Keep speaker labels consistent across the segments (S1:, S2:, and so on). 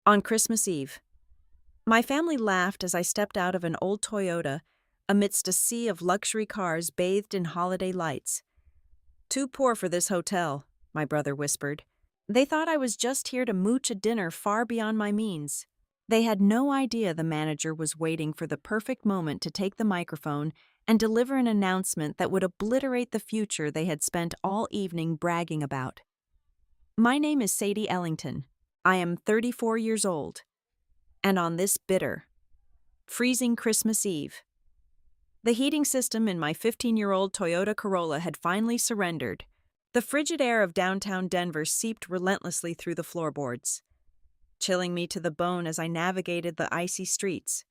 S1: On Christmas Eve. My family laughed as I stepped out of an old Toyota amidst a sea of luxury cars bathed in holiday lights. "Too poor for this hotel," my brother whispered. They thought I was just here to mooch a dinner far beyond my means. They had no idea the manager was waiting for the perfect moment to take the microphone and deliver an announcement that would obliterate the future they had spent all evening bragging about. My name is Sadie Ellington. I am 34 years old. And on this bitter, freezing Christmas Eve, the heating system in my 15-year-old Toyota Corolla had finally surrendered. The frigid air of downtown Denver seeped relentlessly through the floorboards, chilling me to the bone as I navigated the icy streets.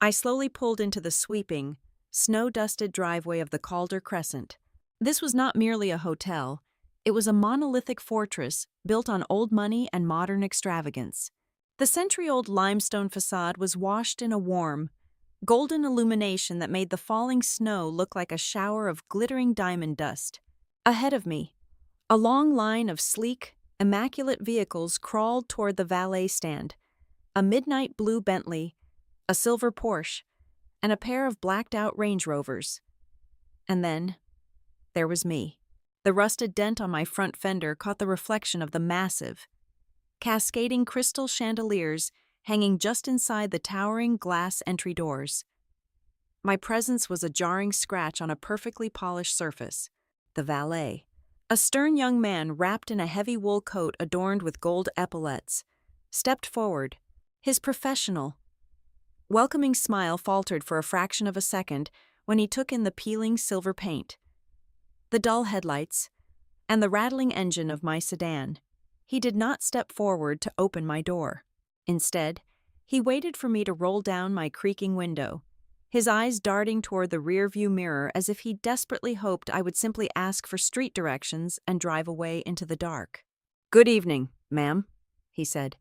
S1: I slowly pulled into the sweeping, snow-dusted driveway of the Calder Crescent. This was not merely a hotel. It was a monolithic fortress built on old money and modern extravagance. The century-old limestone facade was washed in a warm, golden illumination that made the falling snow look like a shower of glittering diamond dust. Ahead of me, a long line of sleek, immaculate vehicles crawled toward the valet stand: a midnight blue Bentley, a silver Porsche, and a pair of blacked-out Range Rovers. And then, there was me. The rusted dent on my front fender caught the reflection of the massive, cascading crystal chandeliers hanging just inside the towering glass entry doors. My presence was a jarring scratch on a perfectly polished surface. The valet, a stern young man wrapped in a heavy wool coat adorned with gold epaulettes, stepped forward. His professional, welcoming smile faltered for a fraction of a second when he took in the peeling silver paint, the dull headlights, and the rattling engine of my sedan. He did not step forward to open my door. Instead, he waited for me to roll down my creaking window, his eyes darting toward the rearview mirror as if he desperately hoped I would simply ask for street directions and drive away into the dark. "Good evening, ma'am," he said,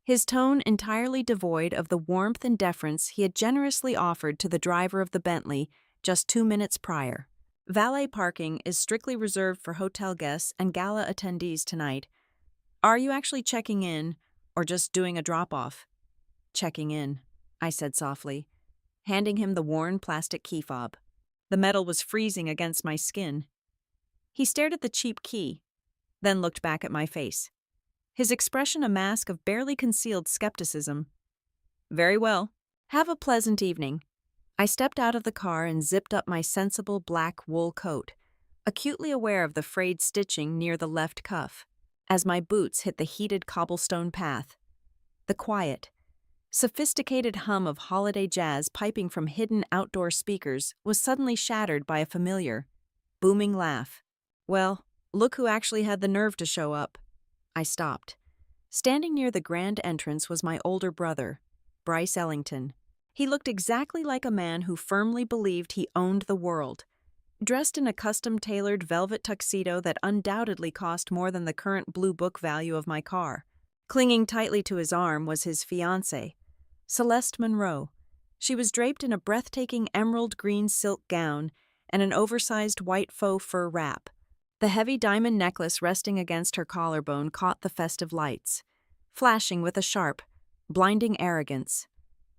S1: his tone entirely devoid of the warmth and deference he had generously offered to the driver of the Bentley just 2 minutes prior. "Valet parking is strictly reserved for hotel guests and gala attendees tonight. Are you actually checking in, or just doing a drop-off?" "Checking in," I said softly, handing him the worn plastic key fob. The metal was freezing against my skin. He stared at the cheap key, then looked back at my face, his expression a mask of barely concealed skepticism. "Very well. Have a pleasant evening." I stepped out of the car and zipped up my sensible black wool coat, acutely aware of the frayed stitching near the left cuff. As my boots hit the heated cobblestone path, the quiet, sophisticated hum of holiday jazz piping from hidden outdoor speakers was suddenly shattered by a familiar, booming laugh. "Well, look who actually had the nerve to show up." I stopped. Standing near the grand entrance was my older brother, Bryce Ellington. He looked exactly like a man who firmly believed he owned the world, dressed in a custom-tailored velvet tuxedo that undoubtedly cost more than the current Blue Book value of my car. Clinging tightly to his arm was his fiancée, Celeste Monroe. She was draped in a breathtaking emerald green silk gown and an oversized white faux fur wrap. The heavy diamond necklace resting against her collarbone caught the festive lights, flashing with a sharp, blinding arrogance.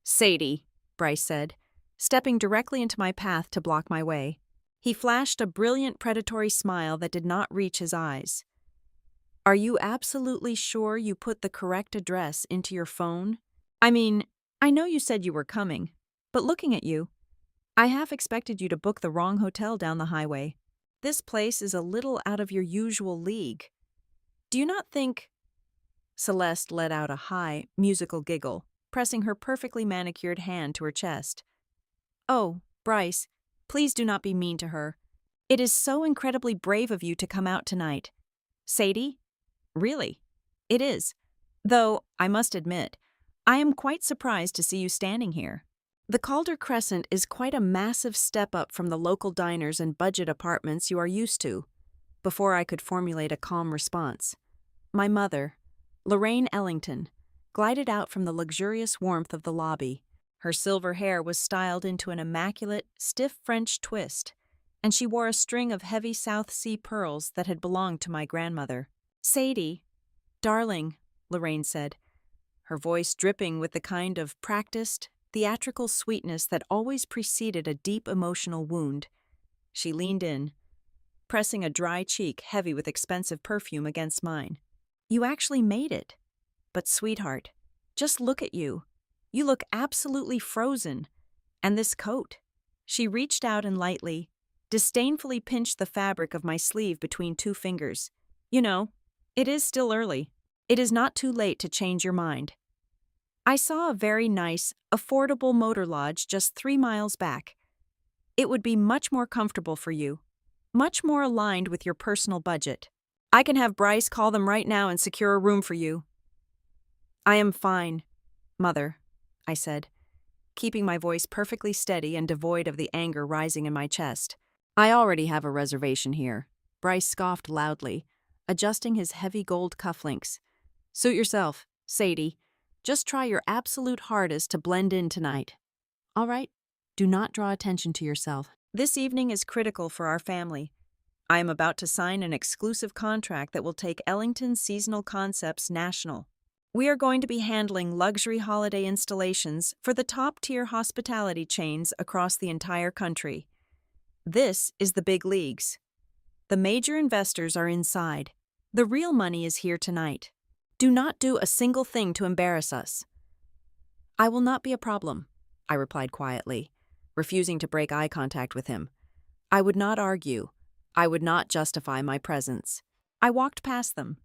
S1: "Sadie," Bryce said, stepping directly into my path to block my way. He flashed a brilliant predatory smile that did not reach his eyes. "Are you absolutely sure you put the correct address into your phone? I mean, I know you said you were coming, but looking at you, I half expected you to book the wrong hotel down the highway. This place is a little out of your usual league. Do you not think—" Celeste let out a high, musical giggle, pressing her perfectly manicured hand to her chest. "Oh, Bryce, please do not be mean to her. It is so incredibly brave of you to come out tonight." "Sadie? Really? It is. Though, I must admit, I am quite surprised to see you standing here. The Calder Crescent is quite a massive step up from the local diners and budget apartments you are used to." Before I could formulate a calm response, my mother, Lorraine Ellington, glided out from the luxurious warmth of the lobby. Her silver hair was styled into an immaculate, stiff French twist, and she wore a string of heavy South Sea pearls that had belonged to my grandmother. "Sadie, darling," Lorraine said, her voice dripping with the kind of practiced, theatrical sweetness that always preceded a deep emotional wound. She leaned in, pressing a dry cheek heavy with expensive perfume against mine. "You actually made it. But sweetheart, just look at you. You look absolutely frozen. And this coat." She reached out and lightly, disdainfully pinched the fabric of my sleeve between two fingers. "You know, it is still early. It is not too late to change your mind. I saw a very nice, affordable motor lodge just 3 miles back. It would be much more comfortable for you, much more aligned with your personal budget. I can have Bryce call them right now and secure a room for you." "I am fine, Mother," I said, keeping my voice perfectly steady and devoid of the anger rising in my chest. "I already have a reservation here," Bryce scoffed loudly, adjusting his heavy gold cufflinks. "Suit yourself, Sadie. Just try your absolute hardest to blend in tonight. All right? Do not draw attention to yourself. This evening is critical for our family. I am about to sign an exclusive contract that will take Ellington's seasonal concepts national. We are going to be handling luxury holiday installations for the top-tier hospitality chains across the entire country. This is the big leagues. The major investors are inside. The real money is here tonight. Do not do a single thing to embarrass us." "I will not be a problem," I replied quietly, refusing to break eye contact with him. I would not argue. I would not justify my presence. I walked past them,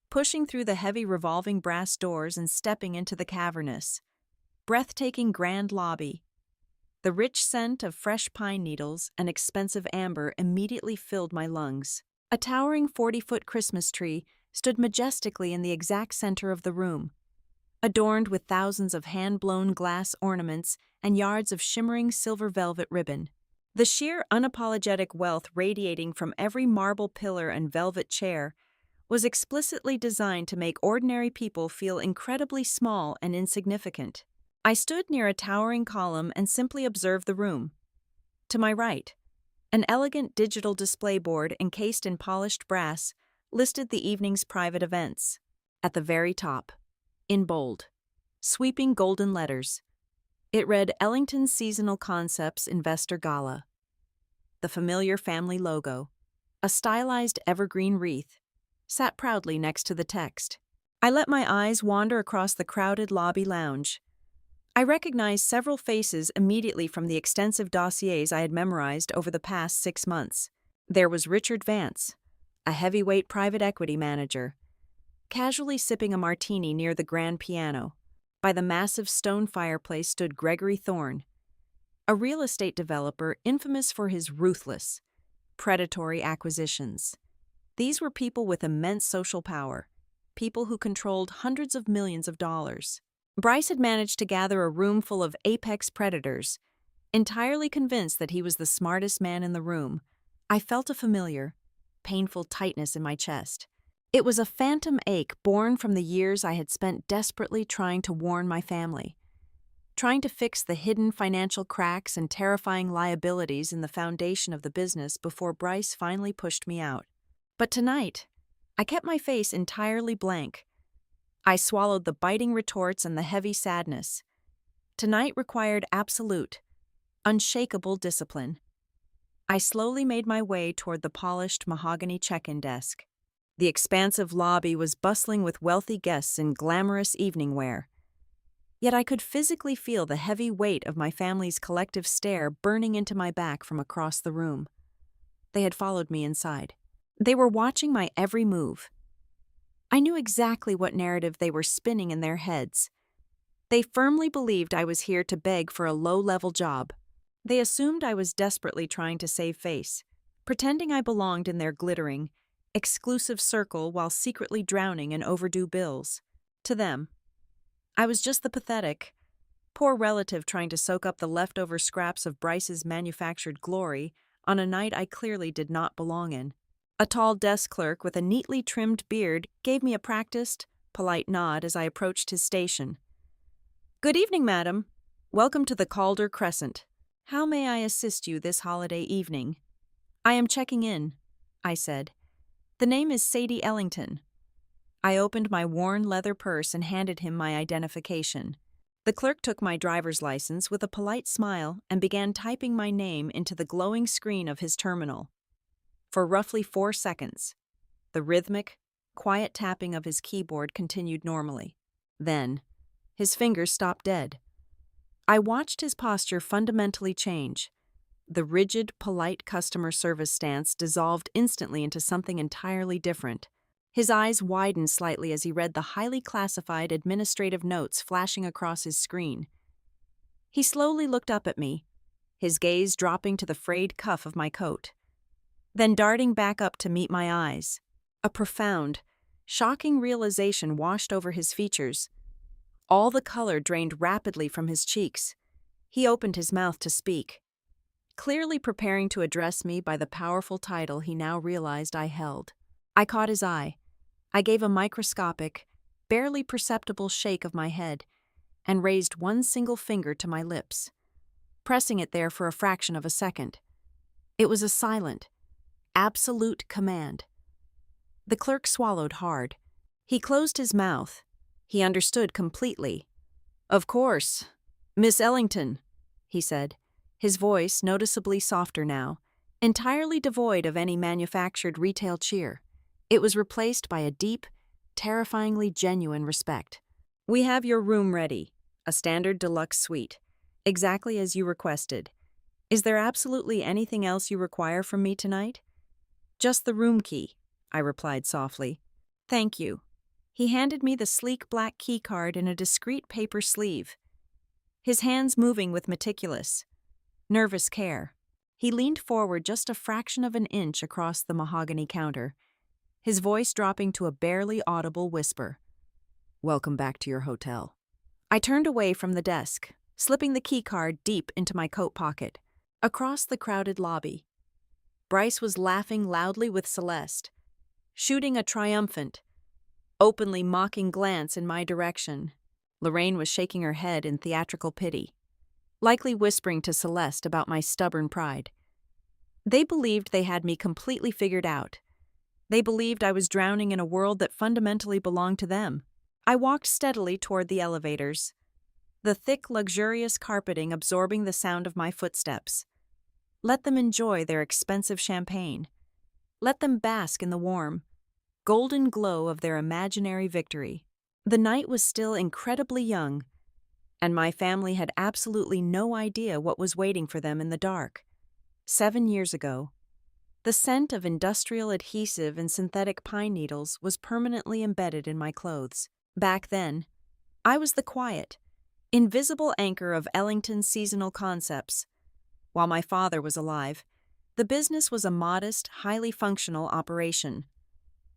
S1: pushing through the heavy revolving brass doors and stepping into the cavernous, breathtaking grand lobby. The rich scent of fresh pine needles and expensive amber immediately filled my lungs. A towering 40-foot Christmas tree stood majestically in the exact center of the room, adorned with thousands of hand-blown glass ornaments and yards of shimmering silver velvet ribbon. The sheer unapologetic wealth radiating from every marble pillar and velvet chair was explicitly designed to make ordinary people feel incredibly small and insignificant. I stood near a towering column and simply observed the room. To my right, an elegant digital display board encased in polished brass listed the evening's private events. At the very top, in bold, sweeping golden letters, it read Ellington's Seasonal Concepts Investor Gala. The familiar family logo, a stylized evergreen wreath, sat proudly next to the text. I let my eyes wander across the crowded lobby lounge. I recognized several faces immediately from the extensive dossiers I had memorized over the past 6 months. There was Richard Vance, a heavyweight private equity manager, casually sipping a martini near the grand piano. By the massive stone fireplace stood Gregory Thorne, a real estate developer infamous for his ruthless, predatory acquisitions. These were people with immense social power, people who controlled hundreds of millions of dollars. Bryce had managed to gather a room full of apex predators, entirely convinced that he was the smartest man in the room. I felt a familiar, painful tightness in my chest. It was a phantom ache born from the years I had spent desperately trying to warn my family, trying to fix the hidden financial cracks and terrifying liabilities in the foundation of the business before Bryce finally pushed me out. But tonight, I kept my face entirely blank. I swallowed the biting retorts and the heavy sadness. Tonight required absolute, unshakable discipline. I slowly made my way toward the polished mahogany check-in desk. The expansive lobby was bustling with wealthy guests in glamorous evening wear. Yet I could physically feel the heavy weight of my family's collective stare burning into my back from across the room. They had followed me inside. They were watching my every move. I knew exactly what narrative they were spinning in their heads. They firmly believed I was here to beg for a low-level job. They assumed I was desperately trying to save face, pretending I belonged in their glittering, exclusive circle while secretly drowning in overdue bills. To them, I was just the pathetic, poor relative trying to soak up the leftover scraps of Bryce's manufactured glory on a night I clearly did not belong in. A tall desk clerk with a neatly trimmed beard gave me a practiced, polite nod as I approached his station. "Good evening, madam. Welcome to the Calder Crescent. How may I assist you this holiday evening?" "I am checking in," I said. "The name is Sadie Ellington." I opened my worn leather purse and handed him my identification. The clerk took my driver's license with a polite smile and began typing my name into the glowing screen of his terminal. For roughly 4 seconds, the rhythmic, quiet tapping of his keyboard continued normally. Then, his fingers stopped dead. I watched his posture fundamentally change. The rigid, polite customer service stance dissolved instantly into something entirely different. His eyes widened slightly as he read the highly classified administrative notes flashing across his screen. He slowly looked up at me, his gaze dropping to the frayed cuff of my coat, then darting back up to meet my eyes. A profound, shocking realization washed over his features. All the color drained rapidly from his cheeks. He opened his mouth to speak, clearly preparing to address me by the powerful title he now realized I held. I caught his eye. I gave a microscopic, barely perceptible shake of my head and raised one single finger to my lips, pressing it there for a fraction of a second. It was a silent, absolute command. The clerk swallowed hard. He closed his mouth. He understood completely. "Of course, Miss Ellington," he said, his voice noticeably softer now, entirely devoid of any manufactured retail cheer. It was replaced by a deep, terrifyingly genuine respect. "We have your room ready, a standard deluxe suite, exactly as you requested. Is there absolutely anything else you require from me tonight?" "Just the room key," I replied softly. "Thank you." He handed me the sleek black key card in a discreet paper sleeve, his hands moving with meticulous, nervous care. He leaned forward just a fraction of an inch across the mahogany counter, his voice dropping to a barely audible whisper. "Welcome back to your hotel." I turned away from the desk, slipping the key card deep into my coat pocket. Across the crowded lobby, Bryce was laughing loudly with Celeste, shooting a triumphant, openly mocking glance in my direction. Lorraine was shaking her head in theatrical pity, likely whispering to Celeste about my stubborn pride. They believed they had me completely figured out. They believed I was drowning in a world that fundamentally belonged to them. I walked steadily toward the elevators, the thick, luxurious carpeting absorbing the sound of my footsteps. Let them enjoy their expensive champagne. Let them bask in the warm, golden glow of their imaginary victory. The night was still incredibly young, and my family had absolutely no idea what was waiting for them in the dark. 7 years ago, the scent of industrial adhesive and synthetic pine needles was permanently embedded in my clothes. Back then, I was the quiet, invisible anchor of Ellington's seasonal concepts. While my father was alive, the business was a modest, highly functional operation.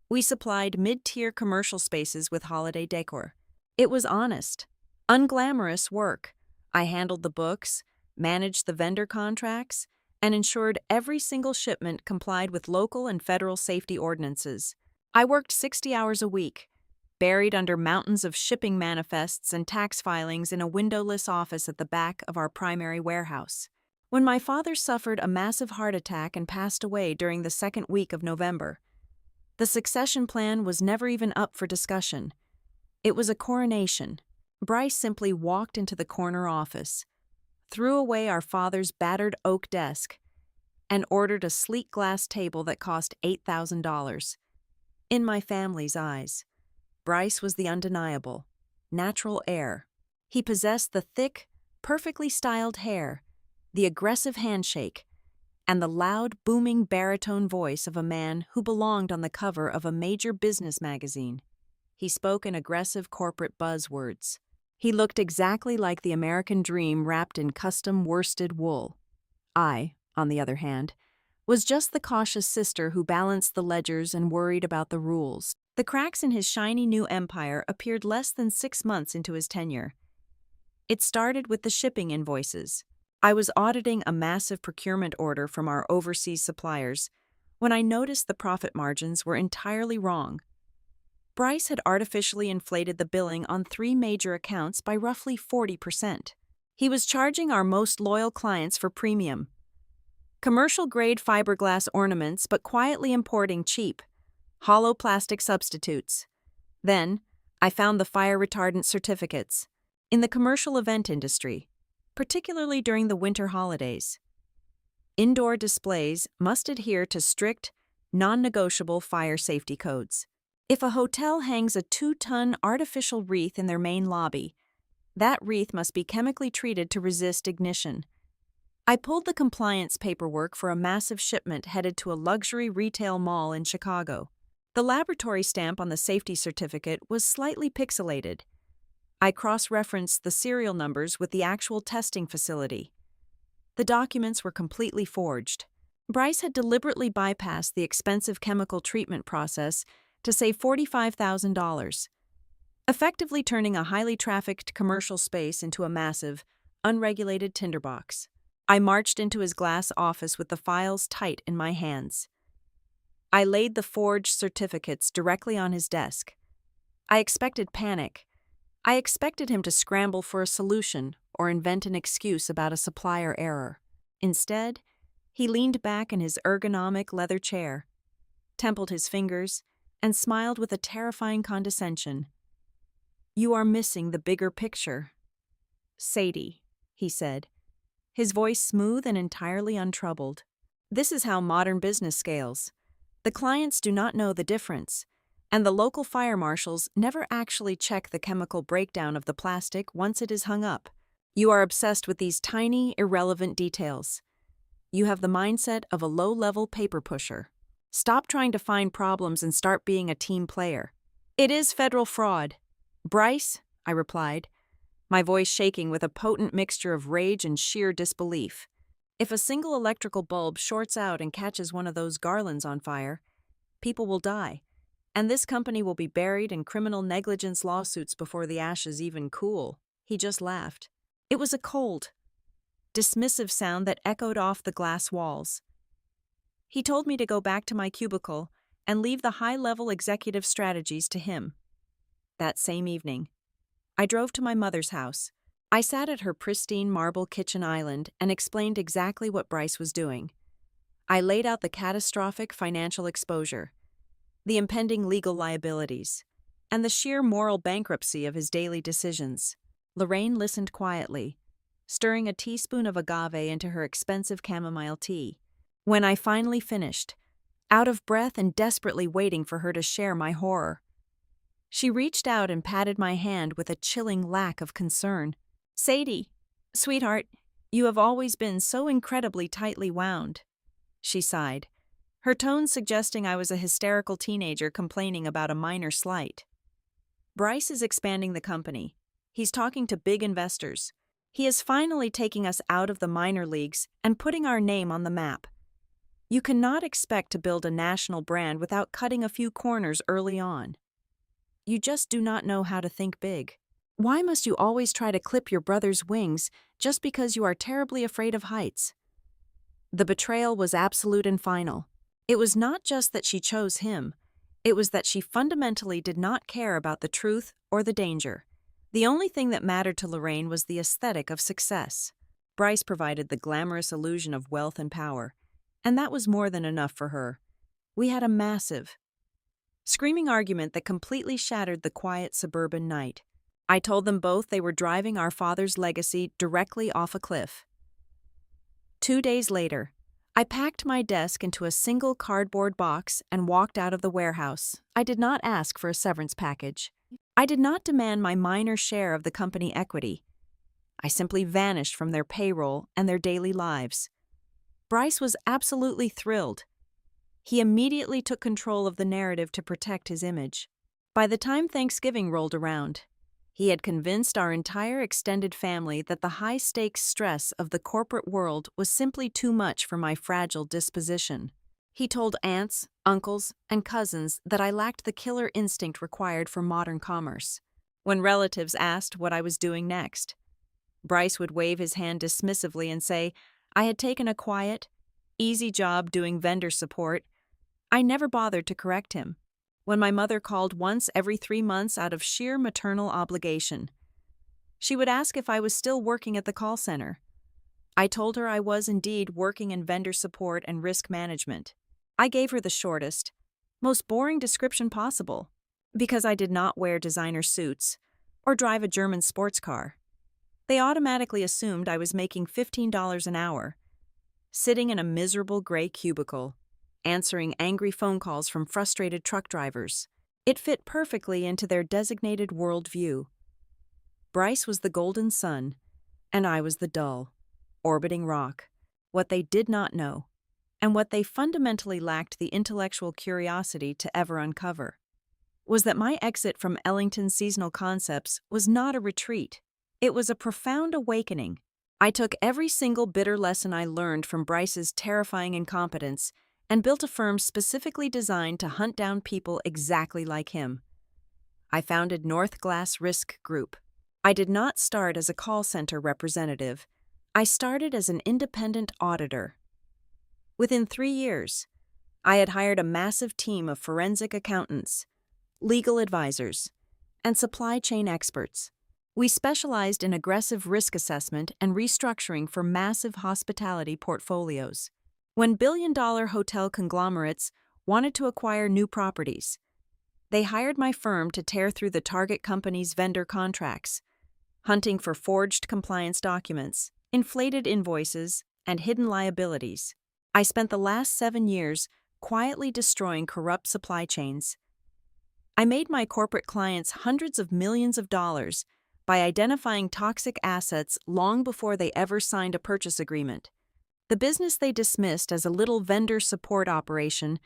S1: We supplied mid-tier commercial spaces with holiday decor. It was honest, unglamorous work. I handled the books, managed the vendor contracts, and ensured every single shipment complied with local and federal safety ordinances. I worked 60 hours a week, buried under mountains of shipping manifests and tax filings in a windowless office at the back of our primary warehouse. When my father suffered a massive heart attack and passed away during the second week of November, the succession plan was never even up for discussion. It was a coronation. Bryce simply walked into the corner office, threw away our father's battered oak desk, and ordered a sleek glass table that cost $8,000. In my family's eyes, Bryce was the undeniable, natural heir. He possessed the thick, perfectly styled hair, the aggressive handshake, and the loud, booming baritone voice of a man who belonged on the cover of a major business magazine. He spoke in aggressive corporate buzzwords. He looked exactly like the American dream wrapped in custom worsted wool. I, on the other hand, was just the cautious sister who balanced the ledgers and worried about the rules. The cracks in his shiny new empire appeared less than 6 months into his tenure. It started with the shipping invoices. I was auditing a massive procurement order from our overseas suppliers when I noticed the profit margins were entirely wrong. Bryce had artificially inflated the billing on 3 major accounts by roughly 40%. He was charging our most loyal clients for premium, commercial-grade fiberglass ornaments but quietly importing cheap, hollow plastic substitutes. Then, I found the fire retardant certificates in the commercial event industry, particularly during the winter holidays. Indoor displays must adhere to strict, non-negotiable fire safety codes. If a hotel hangs a 2-ton artificial wreath in their main lobby, that wreath must be chemically treated to resist ignition. I pulled the compliance paperwork for a massive shipment headed to a luxury retail mall in Chicago. The laboratory stamp on the safety certificate was slightly pixelated. I cross-referenced the serial numbers with the actual testing facility. The documents were completely forged. Bryce had deliberately bypassed the expensive chemical treatment process to save $45,000, effectively turning a highly trafficked commercial space into a massive, unregulated tinderbox. I marched into his glass office with the files tight in my hands. I laid the forged certificates directly on his desk. I expected panic. I expected him to scramble for a solution or invent an excuse about a supplier error. Instead, he leaned back in his ergonomic leather chair, templed his fingers, and smiled with a terrifying condescension. "You are missing the bigger picture, Sadie," he said, his voice smooth and entirely untroubled. "This is how modern business scales. The clients do not know the difference, and the local fire marshals never actually check the chemical breakdown of the plastic once it is hung up. You are obsessed with these tiny, irrelevant details. You have the mindset of a low-level paper pusher. Stop trying to find problems and start being a team player. It is federal fraud." "Bryce," I replied, my voice shaking with a potent mixture of rage and sheer disbelief. "If a single electrical bulb shorts out and catches one of those garlands on fire, people will die, and this company will be buried in criminal negligence lawsuits before the ashes even cool." He just laughed. It was a cold, dismissive sound that echoed off the glass walls. He told me to go back to my cubicle and leave the high-level executive strategies to him. That same evening, I drove to my mother's house. I sat at her pristine marble kitchen island and explained exactly what Bryce was doing. I laid out the catastrophic financial exposure, the impending legal liabilities, and the sheer moral bankruptcy of his daily decisions. Lorraine listened quietly, stirring a teaspoon of agave into her expensive chamomile tea. When I finally finished, out of breath and desperately waiting for her to share my horror, she reached out and patted my hand with a chilling lack of concern. "Sadie, sweetheart, you have always been so incredibly tightly wound," she sighed, her tone suggesting I was a hysterical teenager complaining about a minor slight. "Bryce is expanding the company. He's talking to big investors. He is finally taking us out of the minor leagues and putting our name on the map. You cannot expect to build a national brand without cutting a few corners early on. You just do not know how to think big. Why must you always try to clip your brother's wings just because you are terribly afraid of heights?" The betrayal was absolute and final. It was not just that she chose him, it was that she fundamentally did not care about the truth or the danger. The only thing that mattered to Lorraine was the aesthetic of success. Bryce provided the glamorous illusion of wealth and power, and that was more than enough for her. We had a massive, screaming argument that completely shattered the quiet suburban night. I told them both they were driving our father's legacy directly off a cliff. 2 days later, I packed my desk into a single cardboard box and walked out of the warehouse. I did not ask for a severance package. I did not demand my minor share of the company equity. I simply vanished from their payroll and their daily lives. Bryce was absolutely thrilled. He immediately took control of the narrative to protect his image. By the time Thanksgiving rolled around, he had convinced our entire extended family that the high-stakes stress of the corporate world was simply too much for my fragile disposition. He told aunts, uncles, and cousins that I lacked the killer instinct required for modern commerce. When relatives asked what I was doing next, Bryce would wave his hand dismissively and say I had taken a quiet, easy job doing vendor support. I never bothered to correct him. When my mother called once every 3 months out of sheer maternal obligation, she would ask if I was still working at the call center. I told her I was indeed working in vendor support and risk management. I gave her the shortest, most boring description possible. Because I did not wear designer suits or drive a German sports car. They automatically assumed I was making $15 an hour, sitting in a miserable gray cubicle, answering angry phone calls from frustrated truck drivers. It fit perfectly into their designated worldview. Bryce was the golden sun, and I was the dull, orbiting rock. What they did not know, and what they fundamentally lacked the intellectual curiosity to ever uncover, was that my exit from Ellington's seasonal concepts was not a retreat. It was a profound awakening. I took every single bitter lesson I learned from Bryce's terrifying incompetence and built a firm specifically designed to hunt down people exactly like him. I founded North Glass Risk Group. I did not start as a call center representative. I started as an independent auditor. Within 3 years, I had hired a massive team of forensic accountants, legal advisors, and supply chain experts. We specialized in aggressive risk assessment and restructuring for massive hospitality portfolios. When billion-dollar hotel conglomerates wanted to acquire new properties, they hired my firm to tear through the target company's vendor contracts, hunting for forged compliance documents, inflated invoices, and hidden liabilities. I spent the last 7 years quietly destroying corrupt supply chains. I made my corporate clients hundreds of millions of dollars by identifying toxic assets long before they ever signed a purchase agreement. The business they dismissed as a little vendor support operation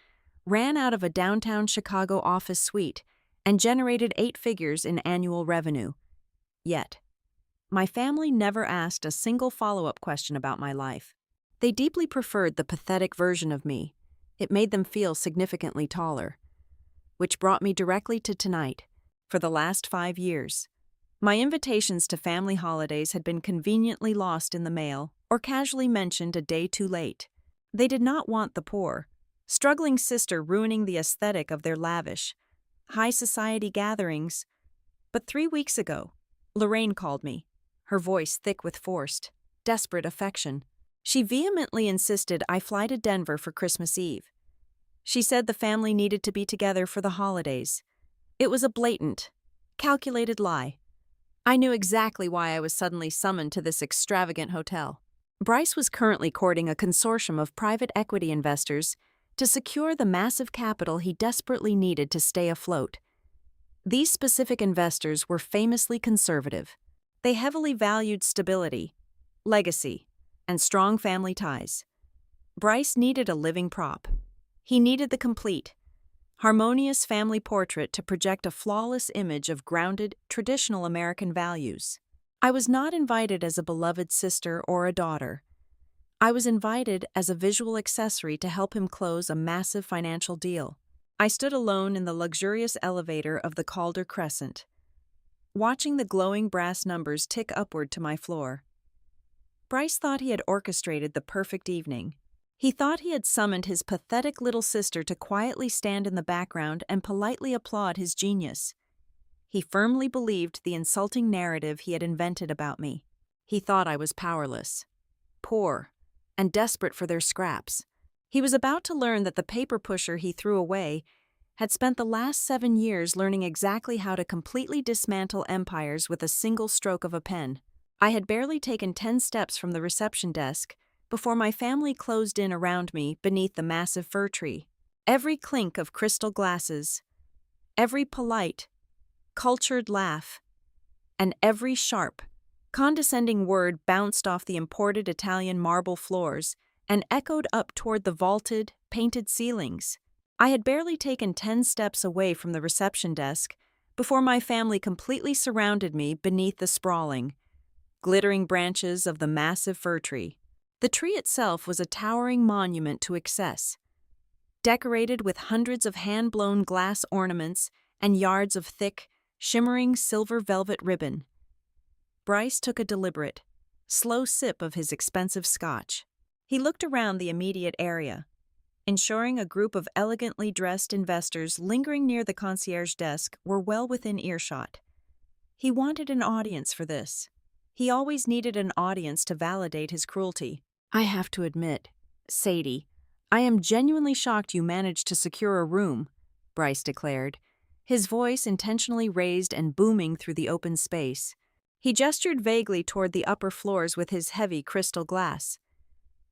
S1: ran out of a downtown Chicago office suite and generated 8 figures in annual revenue. Yet, my family never asked a single follow-up question about my life. They deeply preferred the pathetic version of me. It made them feel significantly taller. Which brought me directly to tonight. For the last 5 years, my invitations to family holidays had been conveniently lost in the mail or casually mentioned a day too late. They did not want the poor, struggling sister ruining the aesthetic of their lavish, high society gatherings. But 3 weeks ago, Lorraine called me, her voice thick with forced, desperate affection. She vehemently insisted I fly to Denver for Christmas Eve. She said the family needed to be together for the holidays. It was a blatant, calculated lie. I knew exactly why I was suddenly summoned to this extravagant hotel. Bryce was currently courting a consortium of private equity investors to secure the massive capital he desperately needed to stay afloat. These specific investors were famously conservative. They heavily valued stability, legacy, and strong family ties. Bryce needed a living prop. He needed the complete, harmonious family portrait to project a flawless image of grounded, traditional American values. I was not invited as a beloved sister or a daughter. I was invited as a visual accessory to help him close a massive financial deal. I stood alone in the luxurious elevator of the Calder Crescent, watching the glowing brass numbers tick upward to my floor. Bryce thought he had orchestrated the perfect evening. He thought he had summoned his pathetic little sister to quietly stand in the background and politely applaud his genius. He firmly believed the insulting narrative he had invented about me. He thought I was powerless, poor, and desperate for their scraps. He was about to learn that the paper pusher he threw away had spent the last 7 years learning exactly how to completely dismantle empires with a single stroke of a pen. I had barely taken 10 steps from the reception desk before my family closed in around me beneath the massive fir tree. Every clink of crystal glasses, every polite, cultured laugh, and every sharp, condescending word bounced off the imported Italian marble floors and echoed up toward the vaulted, painted ceilings. I had barely taken 10 steps away from the reception desk before my family completely surrounded me beneath the sprawling, glittering branches of the massive fir tree. The tree itself was a towering monument to excess, decorated with hundreds of hand-blown glass ornaments and yards of thick, shimmering silver velvet ribbon. Bryce took a deliberate, slow sip of his expensive scotch. He looked around the immediate area, ensuring a group of elegantly dressed investors lingering near the concierge desk were well within earshot. He wanted an audience for this. He always needed an audience to validate his cruelty. I have to admit, Sadie, I am genuinely shocked you managed to secure a room, Bryce declared, his voice intentionally raised and booming through the open space. He gestured vaguely toward the upper floors with his heavy crystal glass.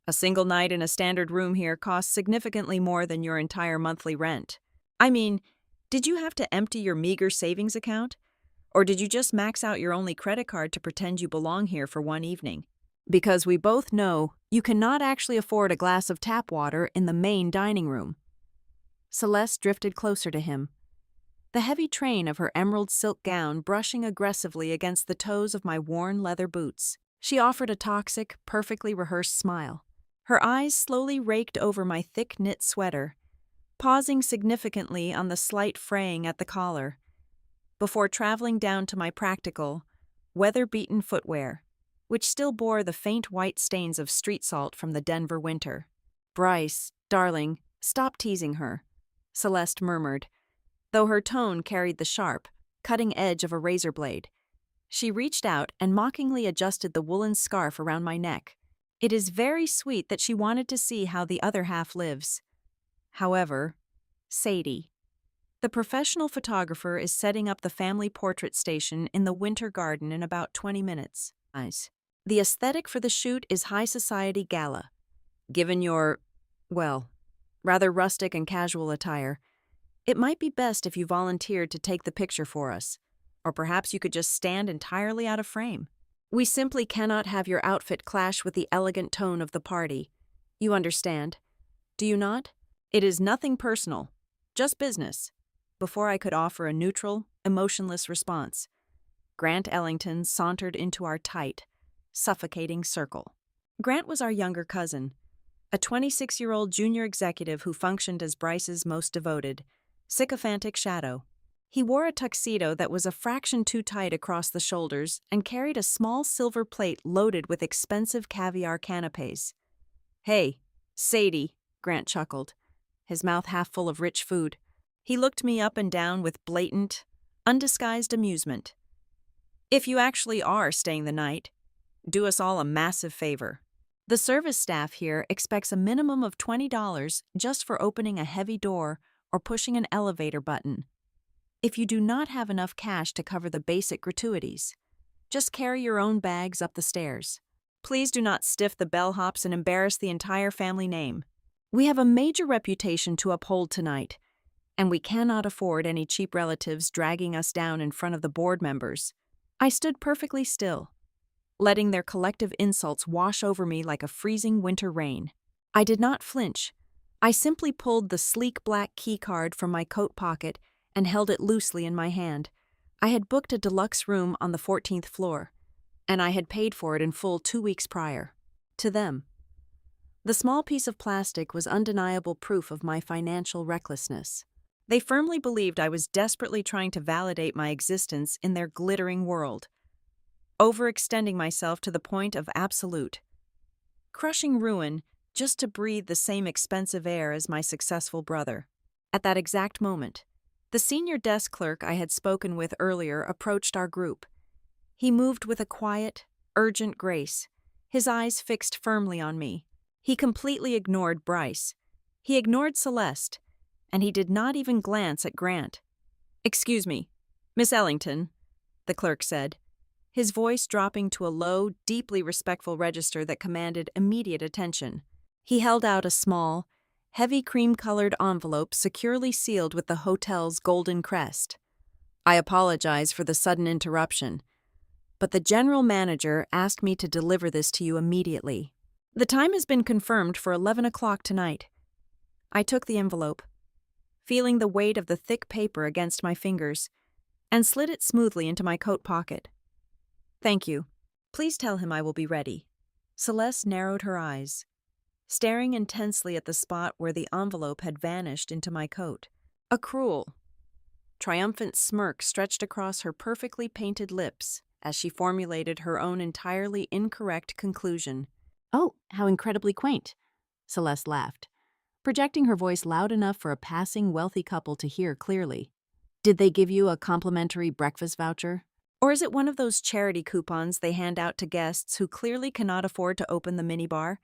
S1: A single night in a standard room here costs significantly more than your entire monthly rent. I mean, did you have to empty your meager savings account? Or did you just max out your only credit card to pretend you belong here for one evening? Because we both know you cannot actually afford a glass of tap water in the main dining room. Celeste drifted closer to him, the heavy train of her emerald silk gown brushing aggressively against the toes of my worn leather boots. She offered a toxic, perfectly rehearsed smile. Her eyes slowly raked over my thick knit sweater, pausing significantly on the slight fraying at the collar, before traveling down to my practical, weather-beaten footwear, which still bore the faint white stains of street salt from the Denver winter. "Bryce, darling, stop teasing her," Celeste murmured, though her tone carried the sharp, cutting edge of a razor blade. She reached out and mockingly adjusted the woolen scarf around my neck. It is very sweet that she wanted to see how the other half lives. However, Sadie, the professional photographer, is setting up the family portrait station in the Winter Garden in about 20 minutes. The aesthetic for the shoot is high society gala. Given your, well, rather rustic and casual attire, it might be best if you volunteered to take the picture for us, or perhaps you could just stand entirely out of frame. We simply cannot have your outfit clash with the elegant tone of the party. You understand, do you not? It is nothing personal, just business. Before I could offer a neutral, emotionless response, Grant Ellington sauntered into our tight, suffocating circle. Grant was our younger cousin, a 26-year-old junior executive who functioned as Bryce's most devoted, sycophantic shadow. He wore a tuxedo that was a fraction too tight across the shoulders and carried a small silver plate loaded with expensive caviar canapes. "Hey, Sadie," Grant chuckled, his mouth half full of rich food. He looked me up and down with blatant, undisguised amusement. "If you actually are staying the night, do us all a massive favor. The service staff here expects a minimum of $20 just for opening a heavy door or pushing an elevator button. If you do not have enough cash to cover the basic gratuities, just carry your own bags up the stairs. Please do not stiff the bellhops and embarrass the entire family name. We have a major reputation to uphold tonight, and we cannot afford any cheap relatives dragging us down in front of the board members." I stood perfectly still, letting their collective insults wash over me like a freezing winter rain. I did not flinch. I simply pulled the sleek black key card from my coat pocket and held it loosely in my hand. I had booked a deluxe room on the 14th floor, and I had paid for it in full 2 weeks prior. To them, the small piece of plastic was undeniable proof of my financial recklessness. They firmly believed I was desperately trying to validate my existence in their glittering world, overextending myself to the point of absolute, crushing ruin just to breathe the same expensive air as my successful brother. At that exact moment, the senior desk clerk I had spoken with earlier approached our group. He moved with a quiet, urgent grace, his eyes fixed firmly on me. He completely ignored Bryce. He ignored Celeste, and he did not even glance at Grant. "Excuse me, Miss Ellington," the clerk said, his voice dropping to a low, deeply respectful register that commanded immediate attention. He held out a small, heavy cream-colored envelope securely sealed with the hotel's golden crest. "I apologize for the sudden interruption, but the general manager asked me to deliver this to you immediately. The time has been confirmed for 11 o'clock tonight." I took the envelope, feeling the weight of the thick paper against my fingers, and slid it smoothly into my coat pocket. "Thank you. Please tell him I will be ready." Celeste narrowed her eyes, staring intensely at the spot where the envelope had vanished into my coat. A cruel, triumphant smirk stretched across her perfectly painted lips as she formulated her own entirely incorrect conclusion. "Oh, how incredibly quaint," Celeste laughed, projecting her voice loud enough for a passing wealthy couple to hear clearly. "Did they give you a complimentary breakfast voucher? Or is it one of those charity coupons they hand out to guests who clearly cannot afford to open the minibar?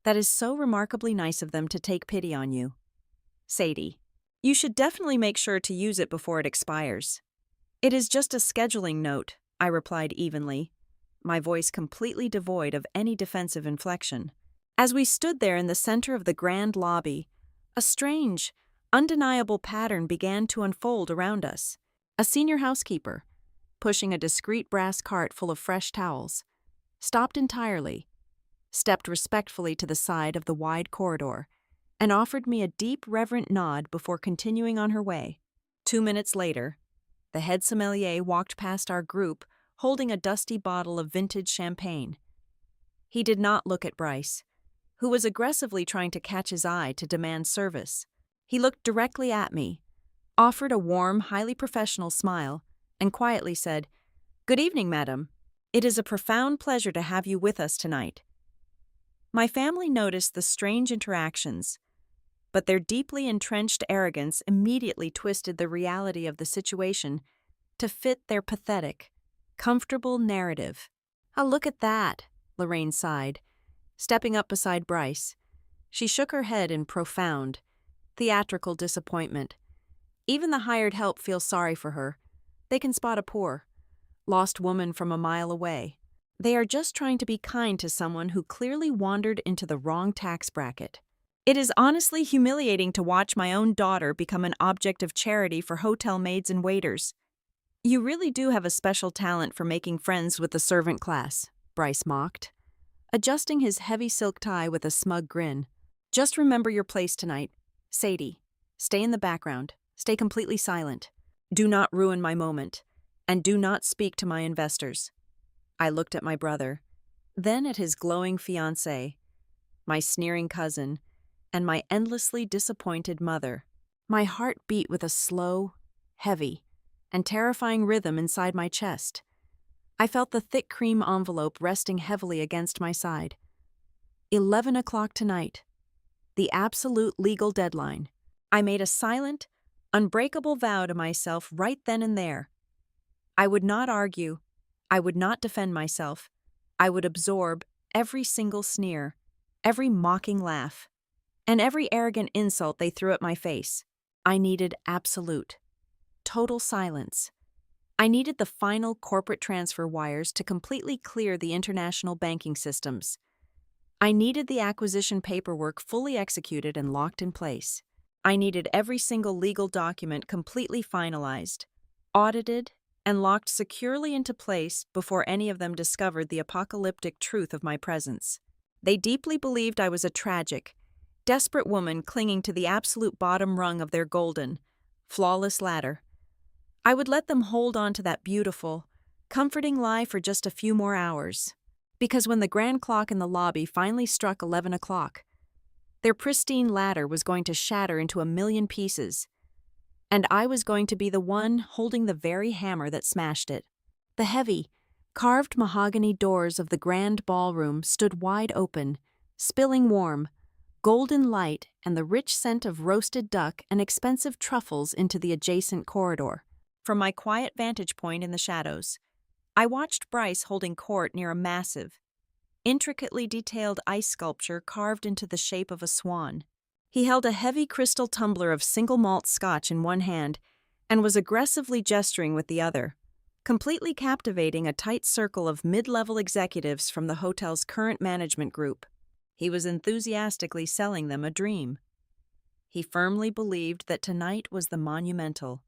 S1: That is so remarkably nice of them to take pity on you." "Sadie, You should definitely make sure to use it before it expires. It is just a scheduling note, I replied evenly, my voice completely devoid of any defensive inflection. As we stood there in the center of the grand lobby, a strange, undeniable pattern began to unfold around us. A senior housekeeper, pushing a discreet brass cart full of fresh towels, stopped entirely, stepped respectfully to the side of the wide corridor, and offered me a deep, reverent nod before continuing on her way. 2 minutes later, the head sommelier walked past our group holding a dusty bottle of vintage champagne. He did not look at Bryce, who was aggressively trying to catch his eye to demand service. He looked directly at me, offered a warm, highly professional smile, and quietly said, "Good evening, madam. It is a profound pleasure to have you with us tonight." My family noticed the strange interactions, but their deeply entrenched arrogance immediately twisted the reality of the situation to fit their pathetic, comfortable narrative. "Oh, look at that," Lorraine sighed, stepping up beside Bryce. She shook her head in profound, theatrical disappointment. Even the hired help feels sorry for her. They can spot a poor, lost woman from a mile away. They are just trying to be kind to someone who clearly wandered into the wrong tax bracket. It is honestly humiliating to watch my own daughter become an object of charity for hotel maids and waiters. "You really do have a special talent for making friends with the servant class," Bryce mocked, adjusting his heavy silk tie with a smug grin. "Just remember your place tonight. Sadie, stay in the background. Stay completely silent. Do not ruin my moment. And do not speak to my investors." I looked at my brother, then at his glowing fiancée, my sneering cousin, and my endlessly disappointed mother. My heart beat with a slow, heavy, and terrifying rhythm inside my chest. I felt the thick cream envelope resting heavily against my side. 11 o'clock tonight. The absolute legal deadline. I made a silent, unbreakable vow to myself right then and there. I would not argue. I would not defend myself. I would absorb every single sneer, every mocking laugh, and every arrogant insult they threw at my face. I needed absolute, total silence. I needed the final corporate transfer wires to completely clear the international banking systems. I needed the acquisition paperwork fully executed and locked in place. I needed every single legal document completely finalized, audited, and locked securely into place before any of them discovered the apocalyptic truth of my presence. They deeply believed I was a tragic, desperate woman clinging to the absolute bottom rung of their golden, flawless ladder. I would let them hold on to that beautiful, comforting lie for just a few more hours, because when the grand clock in the lobby finally struck 11 o'clock, their pristine ladder was going to shatter into a million pieces, and I was going to be the one holding the very hammer that smashed it. The heavy, carved mahogany doors of the grand ballroom stood wide open, spilling warm, golden light and the rich scent of roasted duck and expensive truffles into the adjacent corridor. From my quiet vantage point in the shadows, I watched Bryce holding court near a massive, intricately detailed ice sculpture carved into the shape of a swan. He held a heavy crystal tumbler of single malt scotch in one hand and was aggressively gesturing with the other, completely captivating a tight circle of mid-level executives from the hotel's current management group. He was enthusiastically selling them a dream. He firmly believed that tonight was the monumental,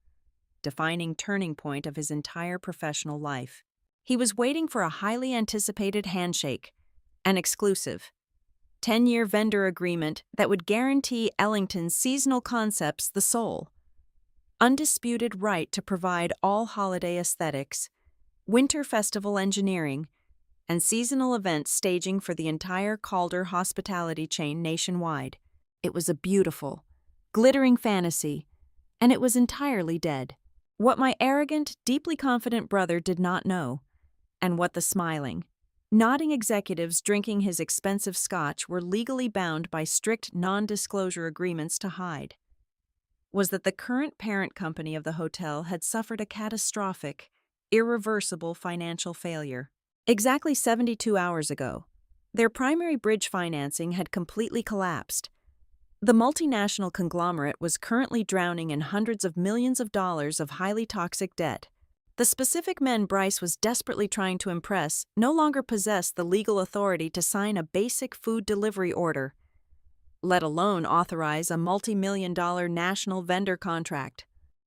S1: defining turning point of his entire professional life. He was waiting for a highly anticipated handshake, an exclusive 10-year vendor agreement that would guarantee Ellington's seasonal concepts the sole, undisputed right to provide all holiday aesthetics, winter festival engineering, and seasonal event staging for the entire Calder hospitality chain nationwide. It was a beautiful, glittering fantasy, and it was entirely dead. What my arrogant, deeply confident brother did not know, and what the smiling, nodding executives drinking his expensive scotch were legally bound by strict non-disclosure agreements to hide, was that the current parent company of the hotel had suffered a catastrophic, irreversible financial failure. Exactly 72 hours ago, their primary bridge financing had completely collapsed, The multinational conglomerate was currently drowning in hundreds of millions of dollars of highly toxic debt. The specific men Bryce was desperately trying to impress no longer possessed the legal authority to sign a basic food delivery order, let alone authorize a multi-million-dollar national vendor contract.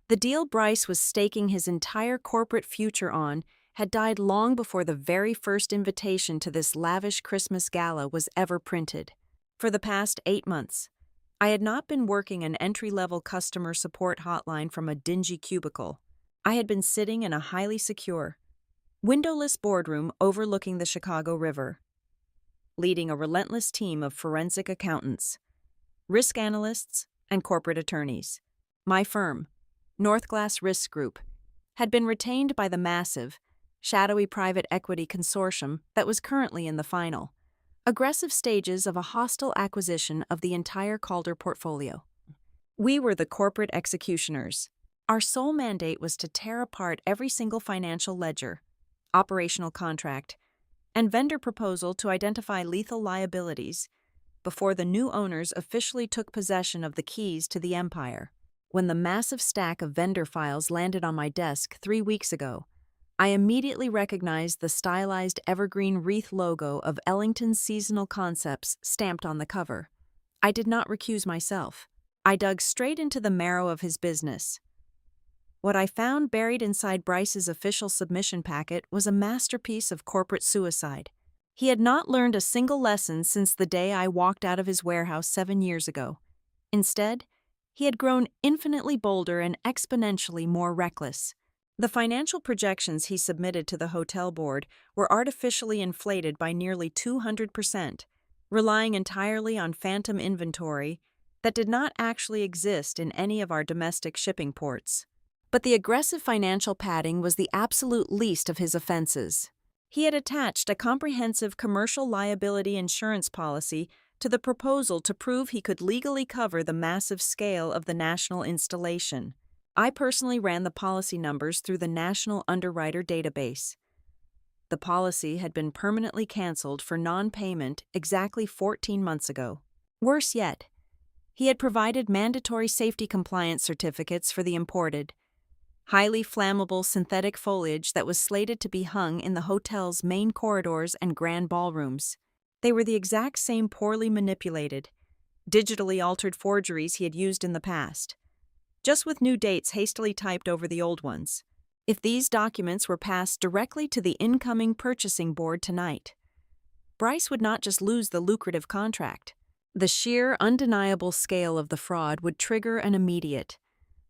S1: The deal Bryce was staking his entire corporate future on had died long before the very first invitation to this lavish Christmas gala was ever printed. For the past 8 months, I had not been working an entry-level customer support hotline from a dingy cubicle. I had been sitting in a highly secure, windowless boardroom overlooking the Chicago River, leading a relentless team of forensic accountants, risk analysts, and corporate attorneys. My firm, Northglass Risk Group, had been retained by the massive, shadowy private equity consortium that was currently in the final, aggressive stages of a hostile acquisition of the entire Calder portfolio. We were the corporate executioners. Our sole mandate was to tear apart every single financial ledger, operational contract, and vendor proposal to identify lethal liabilities before the new owners officially took possession of the keys to the empire. When the massive stack of vendor files landed on my desk 3 weeks ago, I immediately recognized the stylized evergreen wreath logo of Ellington's Seasonal Concepts stamped on the cover. I did not recuse myself. I dug straight into the marrow of his business. What I found buried inside Bryce's official submission packet was a masterpiece of corporate suicide. He had not learned a single lesson since the day I walked out of his warehouse 7 years ago. Instead, he had grown infinitely bolder and exponentially more reckless. The financial projections he submitted to the hotel board were artificially inflated by nearly 200%, relying entirely on phantom inventory that did not actually exist in any of our domestic shipping ports. But the aggressive financial padding was the absolute least of his offenses. He had attached a comprehensive commercial liability insurance policy to the proposal to prove he could legally cover the massive scale of the national installation. I personally ran the policy numbers through the National Underwriter Database. The policy had been permanently canceled for non-payment exactly 14 months ago. Worse yet, he had provided mandatory safety compliance certificates for the imported, highly flammable synthetic foliage that was slated to be hung in the hotel's main corridors and grand ballrooms. They were the exact same poorly manipulated, digitally altered forgeries he had used in the past, just with new dates hastily typed over the old ones. If these documents were passed directly to the incoming purchasing board tonight, Bryce would not just lose the lucrative contract. The sheer, undeniable scale of the fraud would trigger an immediate,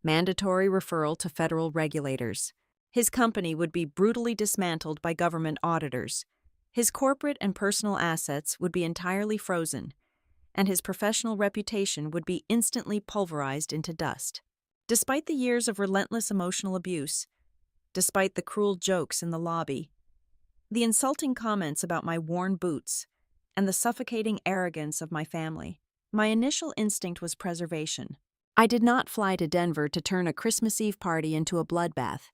S1: mandatory referral to federal regulators. His company would be brutally dismantled by government auditors. His corporate and personal assets would be entirely frozen, and his professional reputation would be instantly pulverized into dust. Despite the years of relentless emotional abuse, despite the cruel jokes in the lobby, the insulting comments about my worn boots, and the suffocating arrogance of my family, my initial instinct was preservation. I did not fly to Denver to turn a Christmas Eve party into a bloodbath.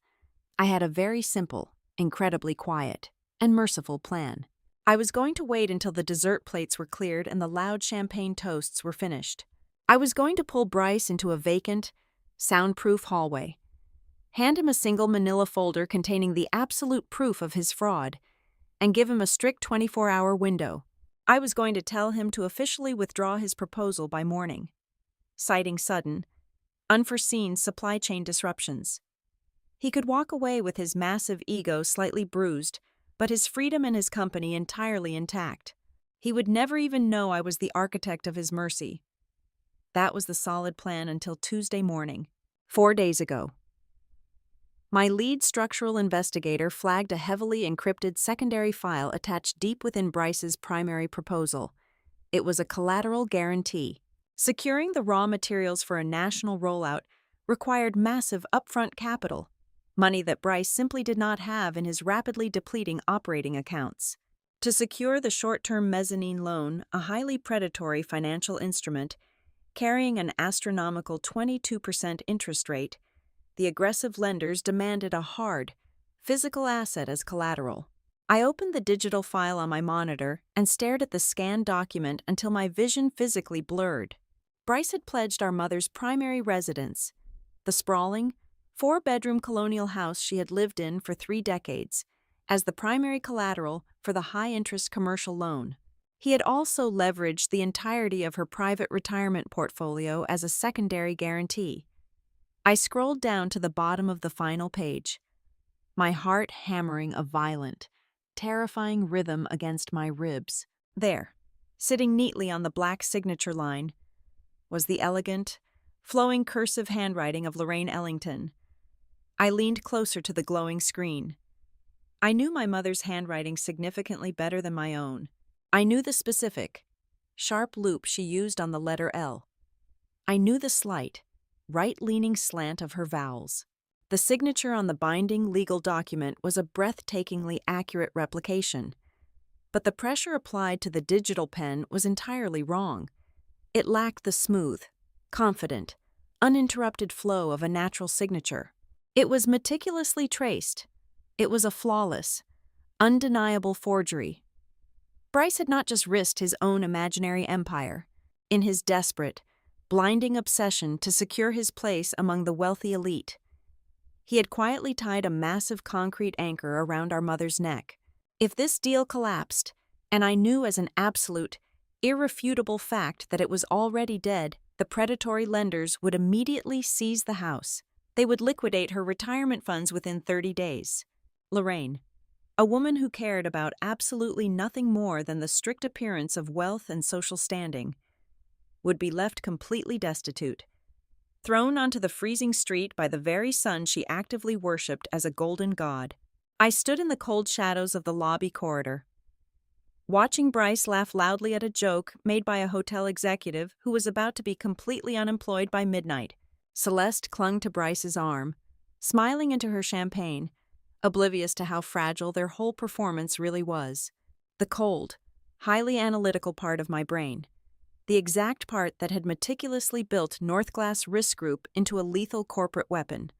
S1: I had a very simple, incredibly quiet, and merciful plan. I was going to wait until the dessert plates were cleared and the loud champagne toasts were finished. I was going to pull Bryce into a vacant, soundproof hallway, hand him a single manila folder containing the absolute proof of his fraud, and give him a strict 24-hour window. I was going to tell him to officially withdraw his proposal by morning, citing sudden, unforeseen supply chain disruptions. He could walk away with his massive ego slightly bruised, but his freedom and his company entirely intact. He would never even know I was the architect of his mercy. That was the solid plan until Tuesday morning, 4 days ago. My lead structural investigator flagged a heavily encrypted secondary file attached deep within Bryce's primary proposal. It was a collateral guarantee. Securing the raw materials for a national rollout required massive upfront capital, money that Bryce simply did not have in his rapidly depleting operating accounts. To secure the short-term mezzanine loan, a highly predatory financial instrument, carrying an astronomical 22% interest rate, the aggressive lenders demanded a hard, physical asset as collateral. I opened the digital file on my monitor and stared at the scanned document until my vision physically blurred. Bryce had pledged our mother's primary residence, the sprawling, four-bedroom colonial house she had lived in for 3 decades, as the primary collateral for the high-interest commercial loan. He had also leveraged the entirety of her private retirement portfolio as a secondary guarantee. I scrolled down to the bottom of the final page, my heart hammering a violent, terrifying rhythm against my ribs. There, sitting neatly on the black signature line, was the elegant, flowing cursive handwriting of Lorraine Ellington. I leaned closer to the glowing screen. I knew my mother's handwriting significantly better than my own. I knew the specific, sharp loop she used on the letter L. I knew the slight, right-leaning slant of her vowels. The signature on the binding legal document was a breathtakingly accurate replication. But the pressure applied to the digital pen was entirely wrong. It lacked the smooth, confident, uninterrupted flow of a natural signature. It was meticulously traced. It was a flawless, undeniable forgery. Bryce had not just risked his own imaginary empire. In his desperate, blinding obsession to secure his place among the wealthy elite, he had quietly tied a massive concrete anchor around our mother's neck. If this deal collapsed, and I knew as an absolute, irrefutable fact that it was already dead, the predatory lenders would immediately seize the house. They would liquidate her retirement funds within 30 days. Lorraine, a woman who cared about absolutely nothing more than the strict appearance of wealth and social standing, would be left completely destitute, thrown onto the freezing street by the very son she actively worshipped as a golden god. I stood in the cold shadows of the lobby corridor, watching Bryce laugh loudly at a joke made by a hotel executive who was about to be completely unemployed by midnight. Celeste clung to Bryce's arm, smiling into her champagne, oblivious to how fragile their whole performance really was. The cold, highly analytical part of my brain, the exact part that had meticulously built Northglass Risk Group into a lethal corporate weapon,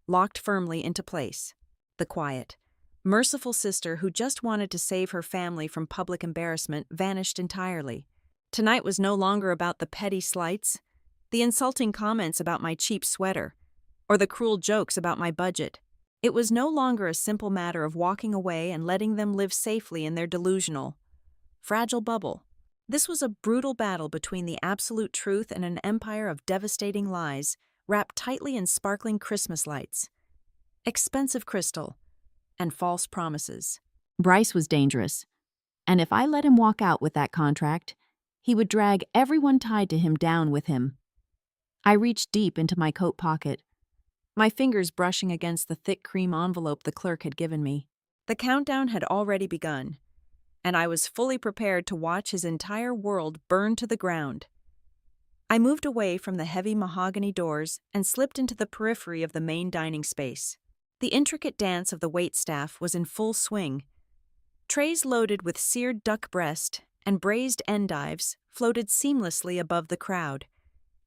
S1: locked firmly into place. The quiet, merciful sister who just wanted to save her family from public embarrassment vanished entirely. Tonight was no longer about the petty slights, the insulting comments about my cheap sweater, or the cruel jokes about my budget. It was no longer a simple matter of walking away and letting them live safely in their delusional, fragile bubble. This was a brutal battle between the absolute truth and an empire of devastating lies, wrapped tightly in sparkling Christmas lights, expensive crystal, and false promises. Bryce was dangerous, and if I let him walk out with that contract, he would drag everyone tied to him down with him. I reached deep into my coat pocket, my fingers brushing against the thick cream envelope the clerk had given me. The countdown had already begun, and I was fully prepared to watch his entire world burn to the ground. I moved away from the heavy mahogany doors and slipped into the periphery of the main dining space. The intricate dance of the waitstaff was in full swing. Trays loaded with seared duck breast and braised endives floated seamlessly above the crowd,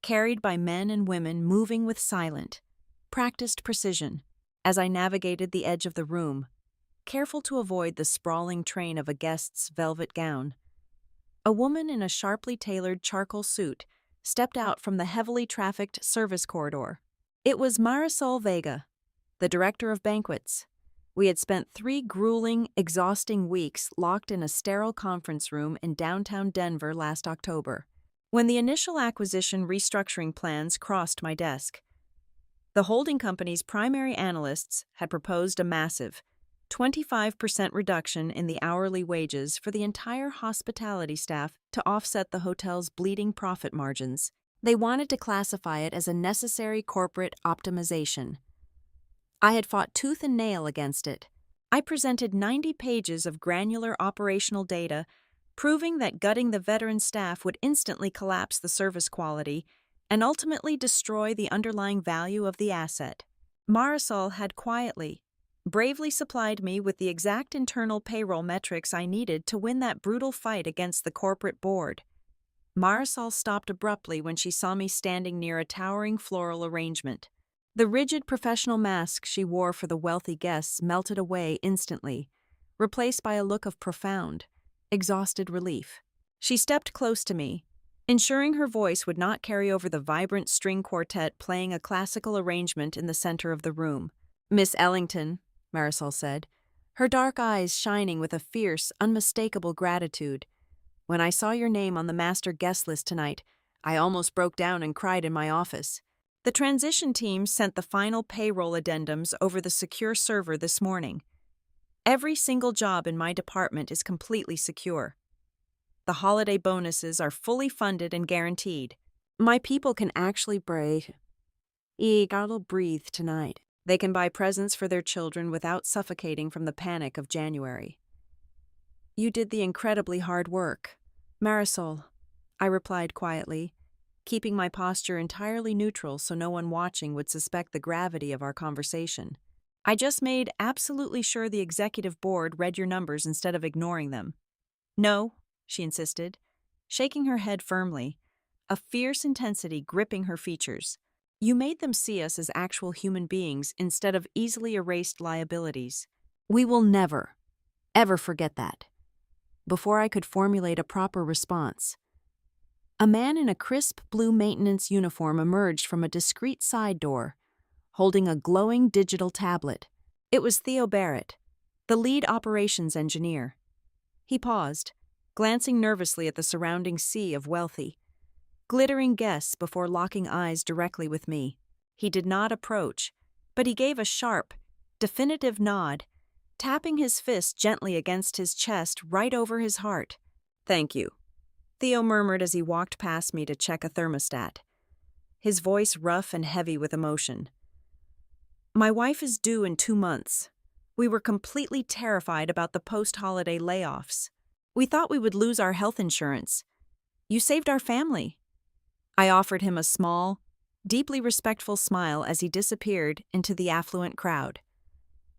S1: carried by men and women moving with silent, practiced precision. As I navigated the edge of the room, careful to avoid the sprawling train of a guest's velvet gown, a woman in a sharply tailored charcoal suit stepped out from the heavily trafficked service corridor. It was Marisol Vega, the director of banquets. We had spent 3 grueling, exhausting weeks locked in a sterile conference room in downtown Denver last October. When the initial acquisition restructuring plans crossed my desk, the holding company's primary analysts had proposed a massive 25% reduction in the hourly wages for the entire hospitality staff to offset the hotel's bleeding profit margins. They wanted to classify it as a necessary corporate optimization. I had fought tooth and nail against it. I presented 90 pages of granular operational data, proving that gutting the veteran staff would instantly collapse the service quality and ultimately destroy the underlying value of the asset. Marisol had quietly, bravely supplied me with the exact internal payroll metrics I needed to win that brutal fight against the corporate board. Marisol stopped abruptly when she saw me standing near a towering floral arrangement. The rigid professional mask she wore for the wealthy guests melted away instantly, replaced by a look of profound, exhausted relief. She stepped close to me, ensuring her voice would not carry over the vibrant string quartet playing a classical arrangement in the center of the room. "Miss Ellington," Marisol said, her dark eyes shining with a fierce, unmistakable gratitude. "When I saw your name on the master guest list tonight, I almost broke down and cried in my office." The transition team sent the final payroll addendums over the secure server this morning. Every single job in my department is completely secure. The holiday bonuses are fully funded and guaranteed. My people can actually breathe tonight. They can buy presents for their children without suffocating from the panic of January. "You did the incredibly hard work, Marisol," I replied quietly, keeping my posture entirely neutral so no one watching would suspect the gravity of our conversation. "I just made absolutely sure the executive board read your numbers instead of ignoring them." "No," she insisted, shaking her head firmly, a fierce intensity gripping her features. "You made them see us as actual human beings instead of easily erased liabilities. We will never, ever forget that." Before I could formulate a proper response, a man in a crisp blue maintenance uniform emerged from a discreet side door, holding a glowing digital tablet. It was Theo Barrett, the lead operations engineer. He paused, glancing nervously at the surrounding sea of wealthy, glittering guests before locking eyes directly with me. He did not approach, but he gave a sharp, definitive nod, tapping his fist gently against his chest right over his heart. "Thank you," Theo murmured as he walked past me to check a thermostat, his voice rough and heavy with emotion. "My wife is due in 2 months. We were completely terrified about the post-holiday layoffs. We thought we would lose our health insurance. You saved our family." I offered him a small, deeply respectful smile as he disappeared into the affluent crowd.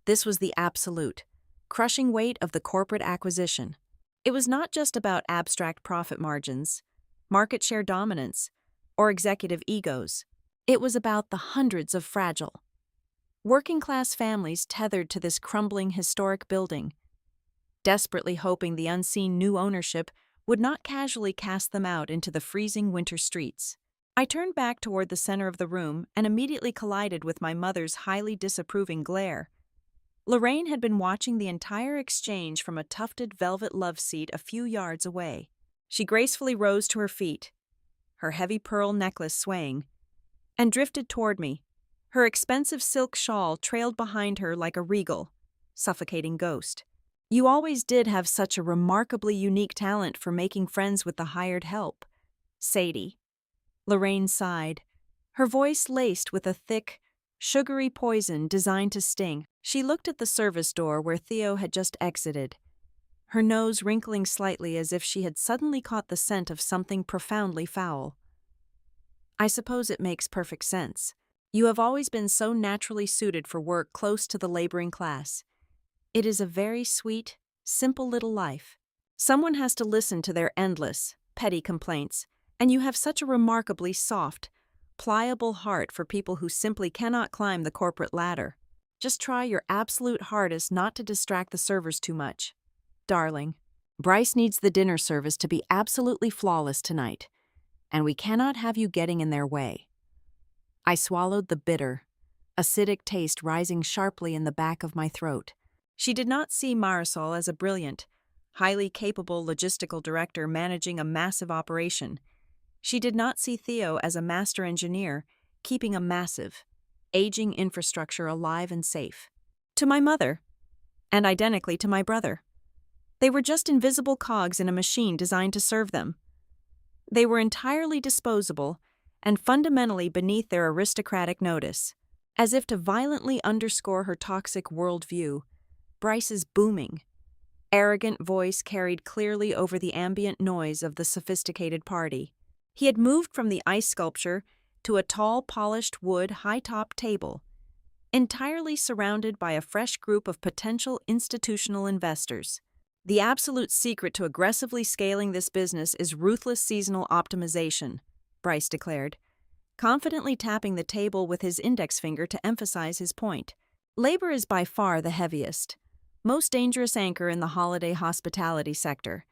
S1: This was the absolute, crushing weight of the corporate acquisition. It was not just about abstract profit margins, market share dominance, or executive egos. It was about the hundreds of fragile, working-class families tethered to this crumbling historic building, desperately hoping the unseen new ownership would not casually cast them out into the freezing winter streets. I turned back toward the center of the room and immediately collided with my mother's highly disapproving glare. Lorraine had been watching the entire exchange from a tufted velvet love seat a few yards away. She gracefully rose to her feet, her heavy pearl necklace swaying, and drifted toward me. Her expensive silk shawl trailed behind her like a regal, suffocating ghost. "You always did have such a remarkably unique talent for making friends with the hired help, Sadie." Lorraine sighed, her voice laced with a thick, sugary poison designed to sting. She looked at the service door where Theo had just exited, her nose wrinkling slightly as if she had suddenly caught the scent of something profoundly foul. "I suppose it makes perfect sense. You have always been so naturally suited for work close to the laboring class. It is a very sweet, simple little life. Someone has to listen to their endless, petty complaints, and you have such a remarkably soft, pliable heart for people who simply cannot climb the corporate ladder. Just try your absolute hardest not to distract the servers too much. Darling, Bryce needs the dinner service to be absolutely flawless tonight, and we cannot have you getting in their way." I swallowed the bitter, acidic taste rising sharply in the back of my throat. She did not see Marisol as a brilliant, highly capable logistical director managing a massive operation. She did not see Theo as a master engineer keeping a massive, aging infrastructure alive and safe. To my mother, and identically to my brother, they were just invisible cogs in a machine designed to serve them. They were entirely disposable and fundamentally beneath their aristocratic notice. As if to violently underscore her toxic worldview, Bryce's booming, arrogant voice carried clearly over the ambient noise of the sophisticated party. He had moved from the ice sculpture to a tall, polished wood high-top table, entirely surrounded by a fresh group of potential institutional investors. "The absolute secret to aggressively scaling this business is ruthless seasonal optimization," Bryce declared, confidently tapping the table with his index finger to emphasize his point. "Labor is by far the heaviest, most dangerous anchor in the holiday hospitality sector.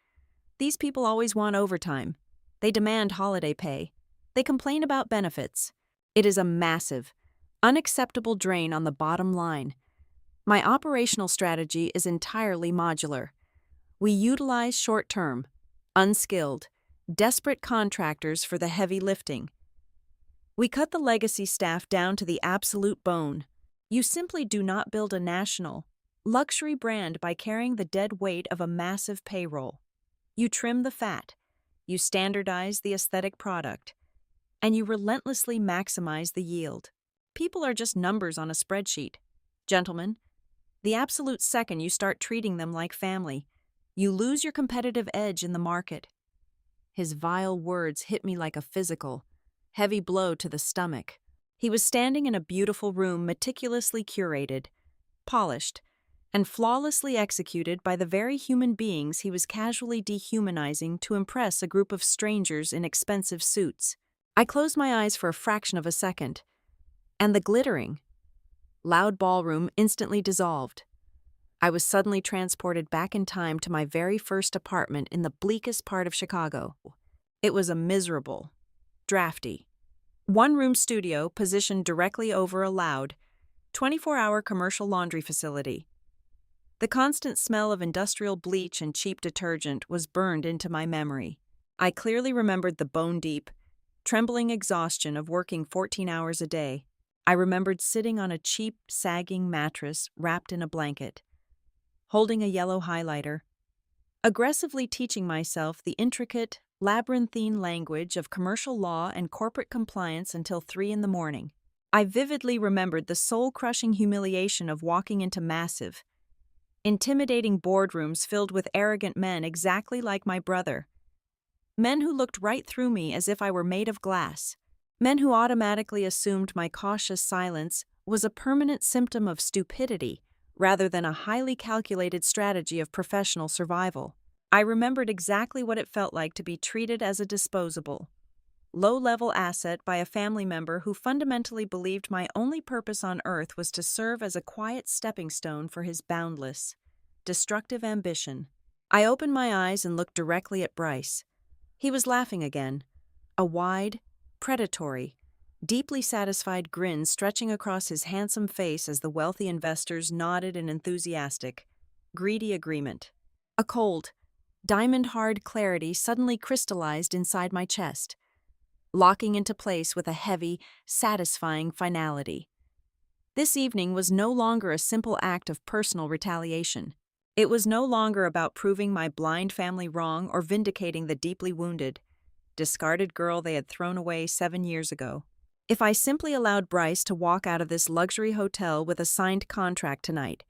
S1: These people always want overtime, They demand holiday pay. They complain about benefits. It is a massive, unacceptable drain on the bottom line. My operational strategy is entirely modular. We utilize short-term, unskilled, desperate contractors for the heavy lifting. We cut the legacy staff down to the absolute bone. You simply do not build a national, luxury brand by carrying the dead weight of a massive payroll. You trim the fat, you standardize the aesthetic product, and you relentlessly maximize the yield. People are just numbers on a spreadsheet. Gentlemen, the absolute second you start treating them like family, you lose your competitive edge in the market. His vile words hit me like a physical, heavy blow to the stomach. He was standing in a beautiful room meticulously curated, polished, and flawlessly executed by the very human beings he was casually dehumanizing to impress a group of strangers in expensive suits. I closed my eyes for a fraction of a second, and the glittering, loud ballroom instantly dissolved. I was suddenly transported back in time to my very first apartment in the bleakest part of Chicago. It was a miserable, drafty, one-room studio positioned directly over a loud, 24-hour commercial laundry facility. The constant smell of industrial bleach and cheap detergent was burned into my memory. I clearly remembered the bone-deep, trembling exhaustion of working 14 hours a day. I remembered sitting on a cheap, sagging mattress wrapped in a blanket, holding a yellow highlighter, aggressively teaching myself the intricate, labyrinthine language of commercial law and corporate compliance until 3 a.m. I vividly remembered the soul-crushing humiliation of walking into massive, intimidating boardrooms filled with arrogant men exactly like my brother. Men who looked right through me as if I were made of glass. Men who automatically assumed my cautious silence was a permanent symptom of stupidity rather than a highly calculated strategy of professional survival. I remembered exactly what it felt like to be treated as a disposable, low-level asset by a family member who fundamentally believed my only purpose on earth was to serve as a quiet stepping stone for his boundless, destructive ambition. I opened my eyes and looked directly at Bryce. He was laughing again, a wide, predatory, deeply satisfied grin stretching across his handsome face as the wealthy investors nodded in enthusiastic, greedy agreement. A cold, diamond-hard clarity suddenly crystallized inside my chest, locking into place with a heavy, satisfying finality. This evening was no longer a simple act of personal retaliation. It was no longer about proving my blind family wrong or vindicating the deeply wounded, discarded girl they had thrown away 7 years ago. If I simply allowed Bryce to walk out of this luxury hotel with a signed contract tonight,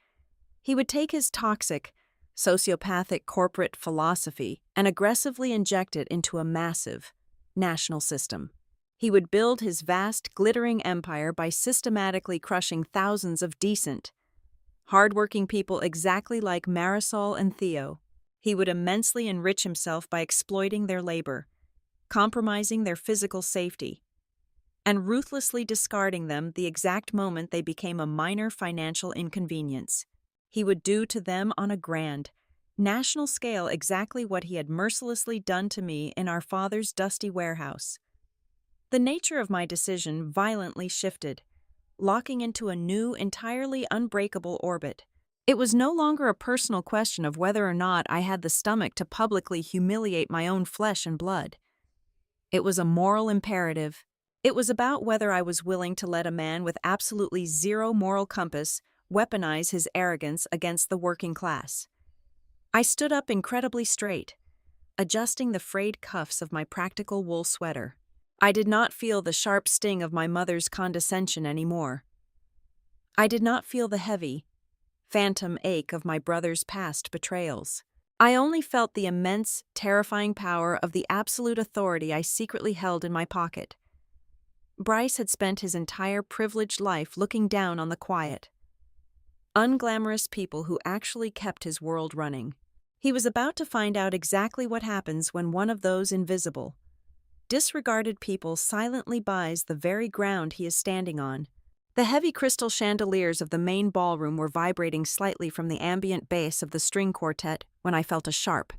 S1: he would take his toxic, sociopathic corporate philosophy and aggressively inject it into a massive, national system. He would build his vast, glittering empire by systematically crushing thousands of decent, hard-working people exactly like Marisol and Theo. He would immensely enrich himself by exploiting their labor, compromising their physical safety, and ruthlessly discarding them the exact moment they became a minor financial inconvenience. He would do to them on a grand, national scale exactly what he had mercilessly done to me in our father's dusty warehouse. The nature of my decision violently shifted, locking into a new, entirely unbreakable orbit. It was no longer a personal question of whether or not I had the stomach to publicly humiliate my own flesh and blood. It was a moral imperative. It was about whether I was willing to let a man with absolutely zero moral compass weaponize his arrogance against the working class. I stood up incredibly straight, adjusting the frayed cuffs of my practical wool sweater. I did not feel the sharp sting of my mother's condescension anymore. I did not feel the heavy, phantom ache of my brother's past betrayals. I only felt the immense, terrifying power of the absolute authority I secretly held in my pocket. Bryce had spent his entire privileged life looking down on the quiet, unglamorous people who actually kept his world running. He was about to find out exactly what happens when one of those invisible, disregarded people silently buys the very ground he is standing on. The heavy crystal chandeliers of the main ballroom were vibrating slightly from the ambient bass of the string quartet when I felt a sharp,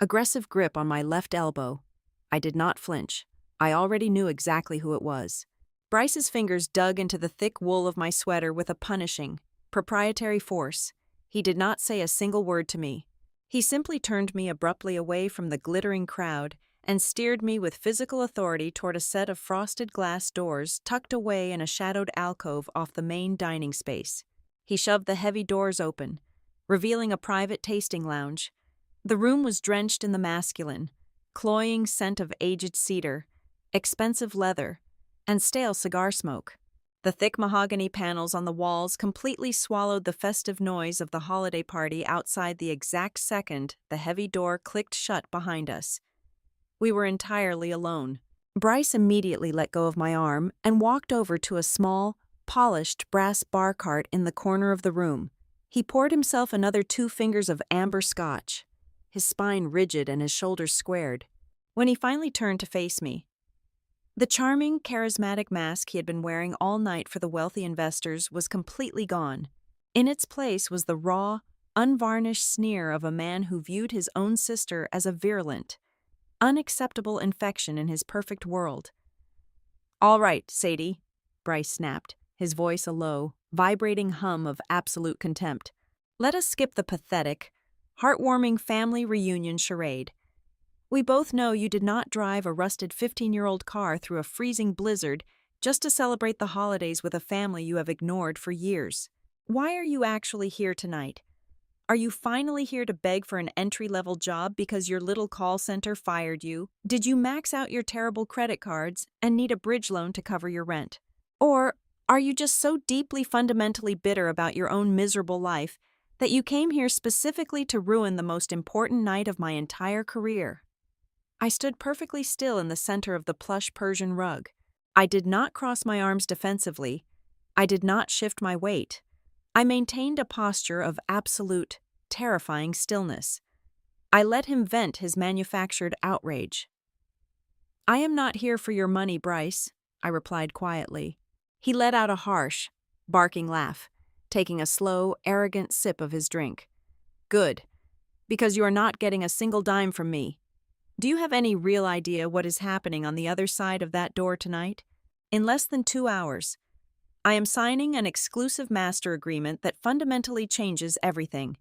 S1: aggressive grip on my left elbow. I did not flinch. I already knew exactly who it was. Bryce's fingers dug into the thick wool of my sweater with a punishing, proprietary force. He did not say a single word to me. He simply turned me abruptly away from the glittering crowd and steered me with physical authority toward a set of frosted glass doors tucked away in a shadowed alcove off the main dining space. He shoved the heavy doors open, revealing a private tasting lounge. The room was drenched in the masculine, cloying scent of aged cedar, expensive leather, and stale cigar smoke. The thick mahogany panels on the walls completely swallowed the festive noise of the holiday party outside the exact second the heavy door clicked shut behind us. We were entirely alone. Bryce immediately let go of my arm and walked over to a small, polished brass bar cart in the corner of the room. He poured himself another 2 fingers of amber scotch, his spine rigid and his shoulders squared. When he finally turned to face me, the charming, charismatic mask he had been wearing all night for the wealthy investors was completely gone. In its place was the raw, unvarnished sneer of a man who viewed his own sister as a virulent, unacceptable infection in his perfect world. "All right, Sadie," Bryce snapped, his voice a low, vibrating hum of absolute contempt. "Let us skip the pathetic, heartwarming family reunion charade. We both know you did not drive a rusted 15-year-old car through a freezing blizzard just to celebrate the holidays with a family you have ignored for years. Why are you actually here tonight? Are you finally here to beg for an entry-level job because your little call center fired you? Did you max out your terrible credit cards and need a bridge loan to cover your rent? Or are you just so deeply fundamentally bitter about your own miserable life that you came here specifically to ruin the most important night of my entire career?" I stood perfectly still in the center of the plush Persian rug. I did not cross my arms defensively. I did not shift my weight. I maintained a posture of absolute, terrifying stillness. I let him vent his manufactured outrage. "I am not here for your money, Bryce," I replied quietly. He let out a harsh, barking laugh, taking a slow, arrogant sip of his drink. "Good, because you are not getting a single dime from me. Do you have any real idea what is happening on the other side of that door tonight? In less than 2 hours, I am signing an exclusive master agreement that fundamentally changes everything.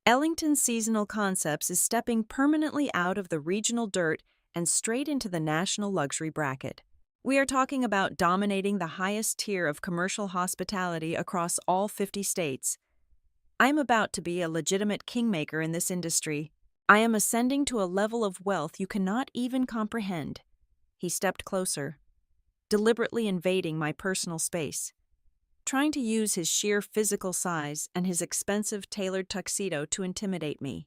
S1: Ellington Seasonal Concepts is stepping permanently out of the regional dirt and straight into the national luxury bracket. We are talking about dominating the highest tier of commercial hospitality across all 50 states. I am about to be a legitimate kingmaker in this industry. I am ascending to a level of wealth you cannot even comprehend." He stepped closer, deliberately invading my personal space, trying to use his sheer physical size and his expensive tailored tuxedo to intimidate me.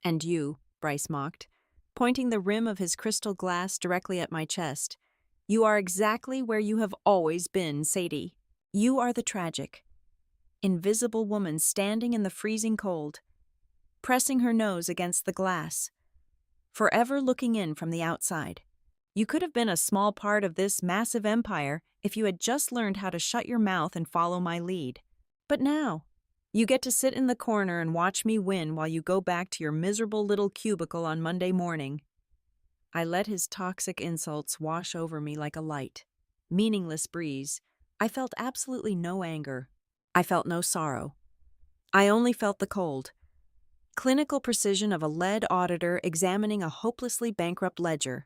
S1: "And you," Bryce mocked, pointing the rim of his crystal glass directly at my chest, "you are exactly where you have always been, Sadie. You are the tragic, invisible woman standing in the freezing cold, pressing her nose against the glass, forever looking in from the outside. You could have been a small part of this massive empire if you had just learned how to shut your mouth and follow my lead. But now, you get to sit in the corner and watch me win while you go back to your miserable little cubicle on Monday morning." I let his toxic insults wash over me like a light, meaningless breeze. I felt absolutely no anger. I felt no sorrow. I only felt the cold, clinical precision of a lead auditor examining a hopelessly bankrupt ledger.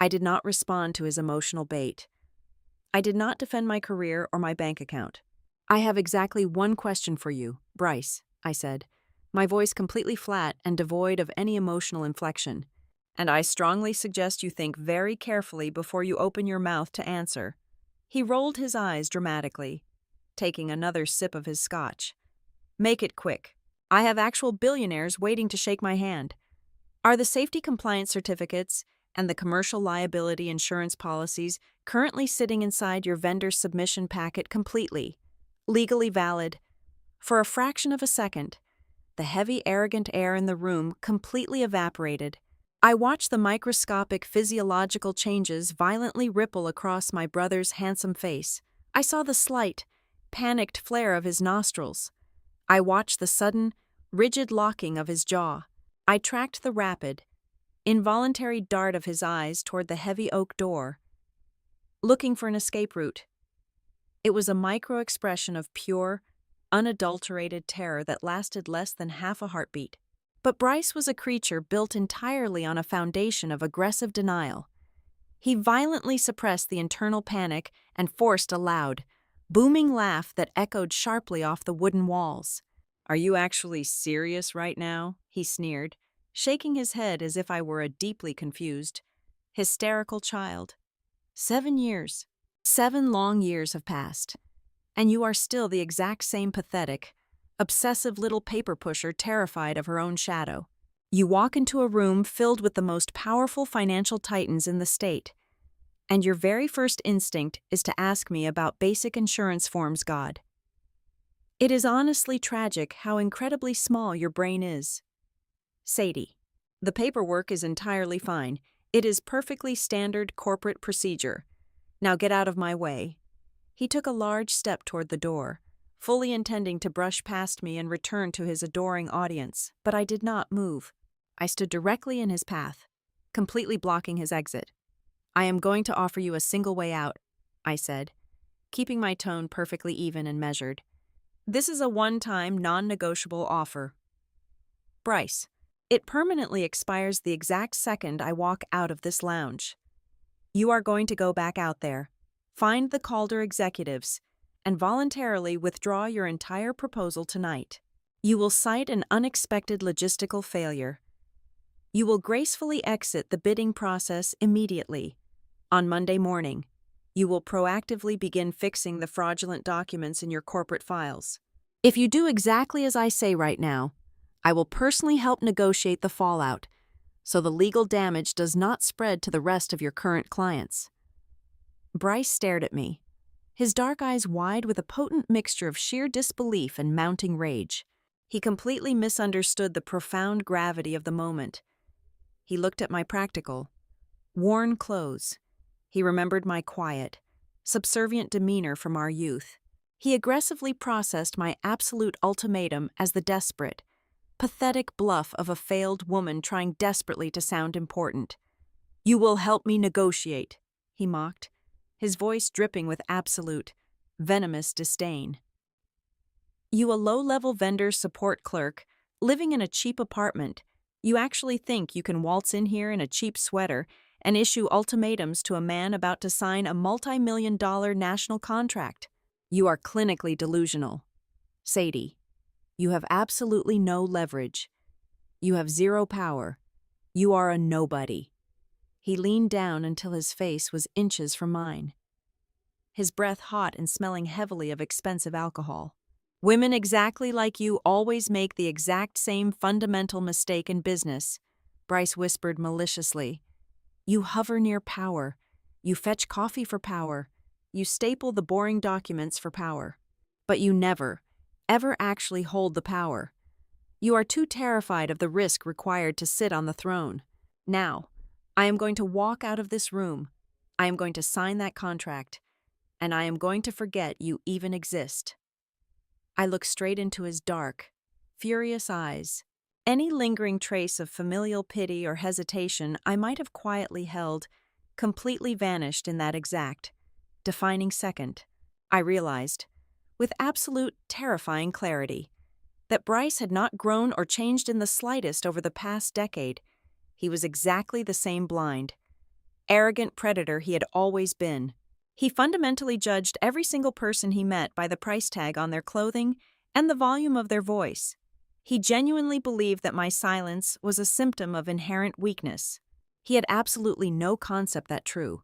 S1: I did not respond to his emotional bait. I did not defend my career or my bank account. "I have exactly one question for you, Bryce," I said, my voice completely flat and devoid of any emotional inflection. "And I strongly suggest you think very carefully before you open your mouth to answer." He rolled his eyes dramatically, taking another sip of his scotch. "Make it quick. I have actual billionaires waiting to shake my hand. Are the safety compliance certificates and the commercial liability insurance policies currently sitting inside your vendor submission packet completely, legally valid?" For a fraction of a second, the heavy, arrogant air in the room completely evaporated. I watched the microscopic physiological changes violently ripple across my brother's handsome face. I saw the slight, panicked flare of his nostrils. I watched the sudden, rigid locking of his jaw. I tracked the rapid, involuntary dart of his eyes toward the heavy oak door, looking for an escape route. It was a micro-expression of pure, unadulterated terror that lasted less than half a heartbeat. But Bryce was a creature built entirely on a foundation of aggressive denial. He violently suppressed the internal panic and forced a loud, booming laugh that echoed sharply off the wooden walls. "Are you actually serious right now?" he sneered, shaking his head as if I were a deeply confused, hysterical child. 7 years. 7 long years have passed, and you are still the exact same pathetic, obsessive little paper pusher terrified of her own shadow. You walk into a room filled with the most powerful financial titans in the state, and your very first instinct is to ask me about basic insurance forms, God. It is honestly tragic how incredibly small your brain is. Sadie. The paperwork is entirely fine. It is perfectly standard corporate procedure. Now get out of my way. He took a large step toward the door, fully intending to brush past me and return to his adoring audience, but I did not move. I stood directly in his path, completely blocking his exit. "I am going to offer you a single way out," I said, keeping my tone perfectly even and measured. "This is a one-time, non-negotiable offer. Bryce, it permanently expires the exact second I walk out of this lounge. You are going to go back out there, find the Calder executives, and voluntarily withdraw your entire proposal tonight. You will cite an unexpected logistical failure. You will gracefully exit the bidding process immediately. On Monday morning, you will proactively begin fixing the fraudulent documents in your corporate files. If you do exactly as I say right now, I will personally help negotiate the fallout, so the legal damage does not spread to the rest of your current clients." Bryce stared at me, his dark eyes wide with a potent mixture of sheer disbelief and mounting rage. He completely misunderstood the profound gravity of the moment. He looked at my practical, worn clothes. He remembered my quiet, subservient demeanor from our youth. He aggressively processed my absolute ultimatum as the desperate, pathetic bluff of a failed woman trying desperately to sound important. "You will help me negotiate," he mocked, his voice dripping with absolute, venomous disdain. "You, a low-level vendor support clerk, living in a cheap apartment, you actually think you can waltz in here in a cheap sweater and issue ultimatums to a man about to sign a multi-million-dollar national contract? You are clinically delusional. Sadie, you have absolutely no leverage. You have zero power. You are a nobody." He leaned down until his face was inches from mine, his breath hot and smelling heavily of expensive alcohol. "Women exactly like you always make the exact same fundamental mistake in business," Bryce whispered maliciously. "You hover near power. You fetch coffee for power. You staple the boring documents for power. But you never, ever actually hold the power. You are too terrified of the risk required to sit on the throne. Now, I am going to walk out of this room. I am going to sign that contract. And I am going to forget you even exist." I looked straight into his dark, furious eyes. Any lingering trace of familial pity or hesitation I might have quietly held completely vanished in that exact, defining second. I realized, with absolute terrifying clarity, that Bryce had not grown or changed in the slightest over the past decade. He was exactly the same blind, arrogant predator he had always been. He fundamentally judged every single person he met by the price tag on their clothing and the volume of their voice. He genuinely believed that my silence was a symptom of inherent weakness. He had absolutely no concept that true,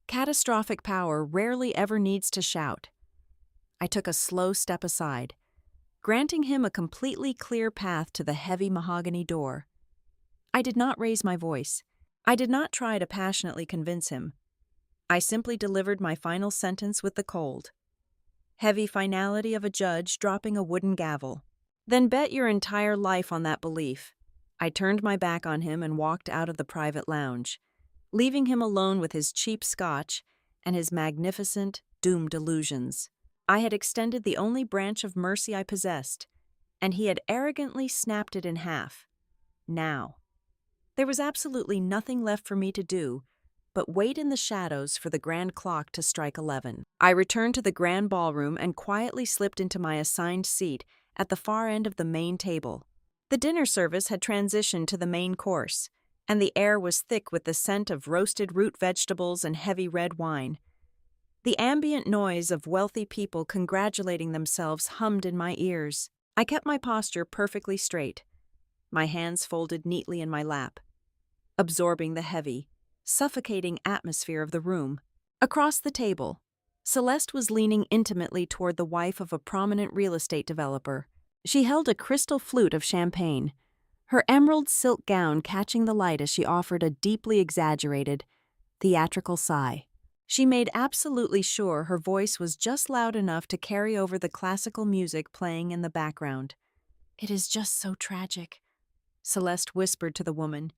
S1: catastrophic power rarely ever needs to shout. I took a slow step aside, granting him a completely clear path to the heavy mahogany door. I did not raise my voice. I did not try to passionately convince him. I simply delivered my final sentence with the cold, heavy finality of a judge dropping a wooden gavel. "Then bet your entire life on that belief." I turned my back on him and walked out of the private lounge, leaving him alone with his cheap scotch and his magnificent, doomed illusions. I had extended the only branch of mercy I possessed, and he had arrogantly snapped it in half. Now, There was absolutely nothing left for me to do but wait in the shadows for the grand clock to strike 11. I returned to the grand ballroom and quietly slipped into my assigned seat at the far end of the main table. The dinner service had transitioned to the main course, and the air was thick with the scent of roasted root vegetables and heavy red wine. The ambient noise of wealthy people congratulating themselves hummed in my ears. I kept my posture perfectly straight, my hands folded neatly in my lap, absorbing the heavy, suffocating atmosphere of the room. Across the table, Celeste was leaning intimately toward the wife of a prominent real estate developer. She held a crystal flute of champagne, her emerald silk gown catching the light as she offered a deeply exaggerated, theatrical sigh. She made absolutely sure her voice was just loud enough to carry over the classical music playing in the background. "It is just so tragic," Celeste whispered to the woman,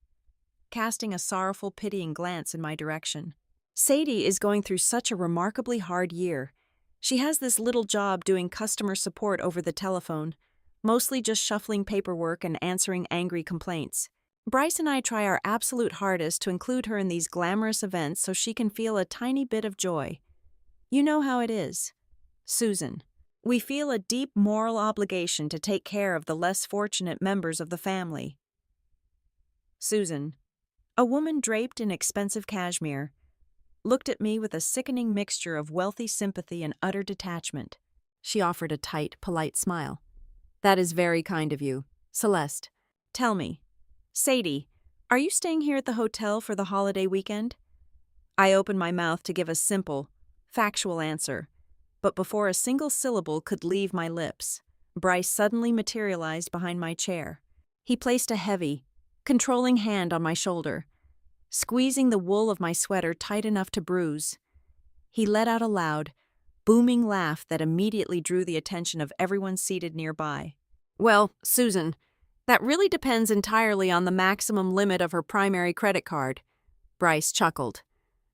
S1: casting a sorrowful, pitying glance in my direction. "Sadie is going through such a remarkably hard year. She has this little job doing customer support over the telephone, mostly just shuffling paperwork and answering angry complaints. Bryce and I try our absolute hardest to include her in these glamorous events so she can feel a tiny bit of joy. You know how it is, Susan. We feel a deep moral obligation to take care of the less fortunate members of the family." Susan, a woman draped in expensive cashmere, looked at me with a sickening mixture of wealthy sympathy and utter detachment. She offered a tight, polite smile. "That is very kind of you. Celeste, tell me, Sadie, are you staying here at the hotel for the holiday weekend?" I opened my mouth to give a simple, factual answer, but before a single syllable could leave my lips, Bryce suddenly materialized behind my chair. He placed a heavy, controlling hand on my shoulder, squeezing the wool of my sweater tight enough to bruise. He let out a loud, booming laugh that immediately drew the attention of everyone seated nearby. "Well, Susan, that really depends entirely on the maximum limit of her primary credit card," Bryce chuckled,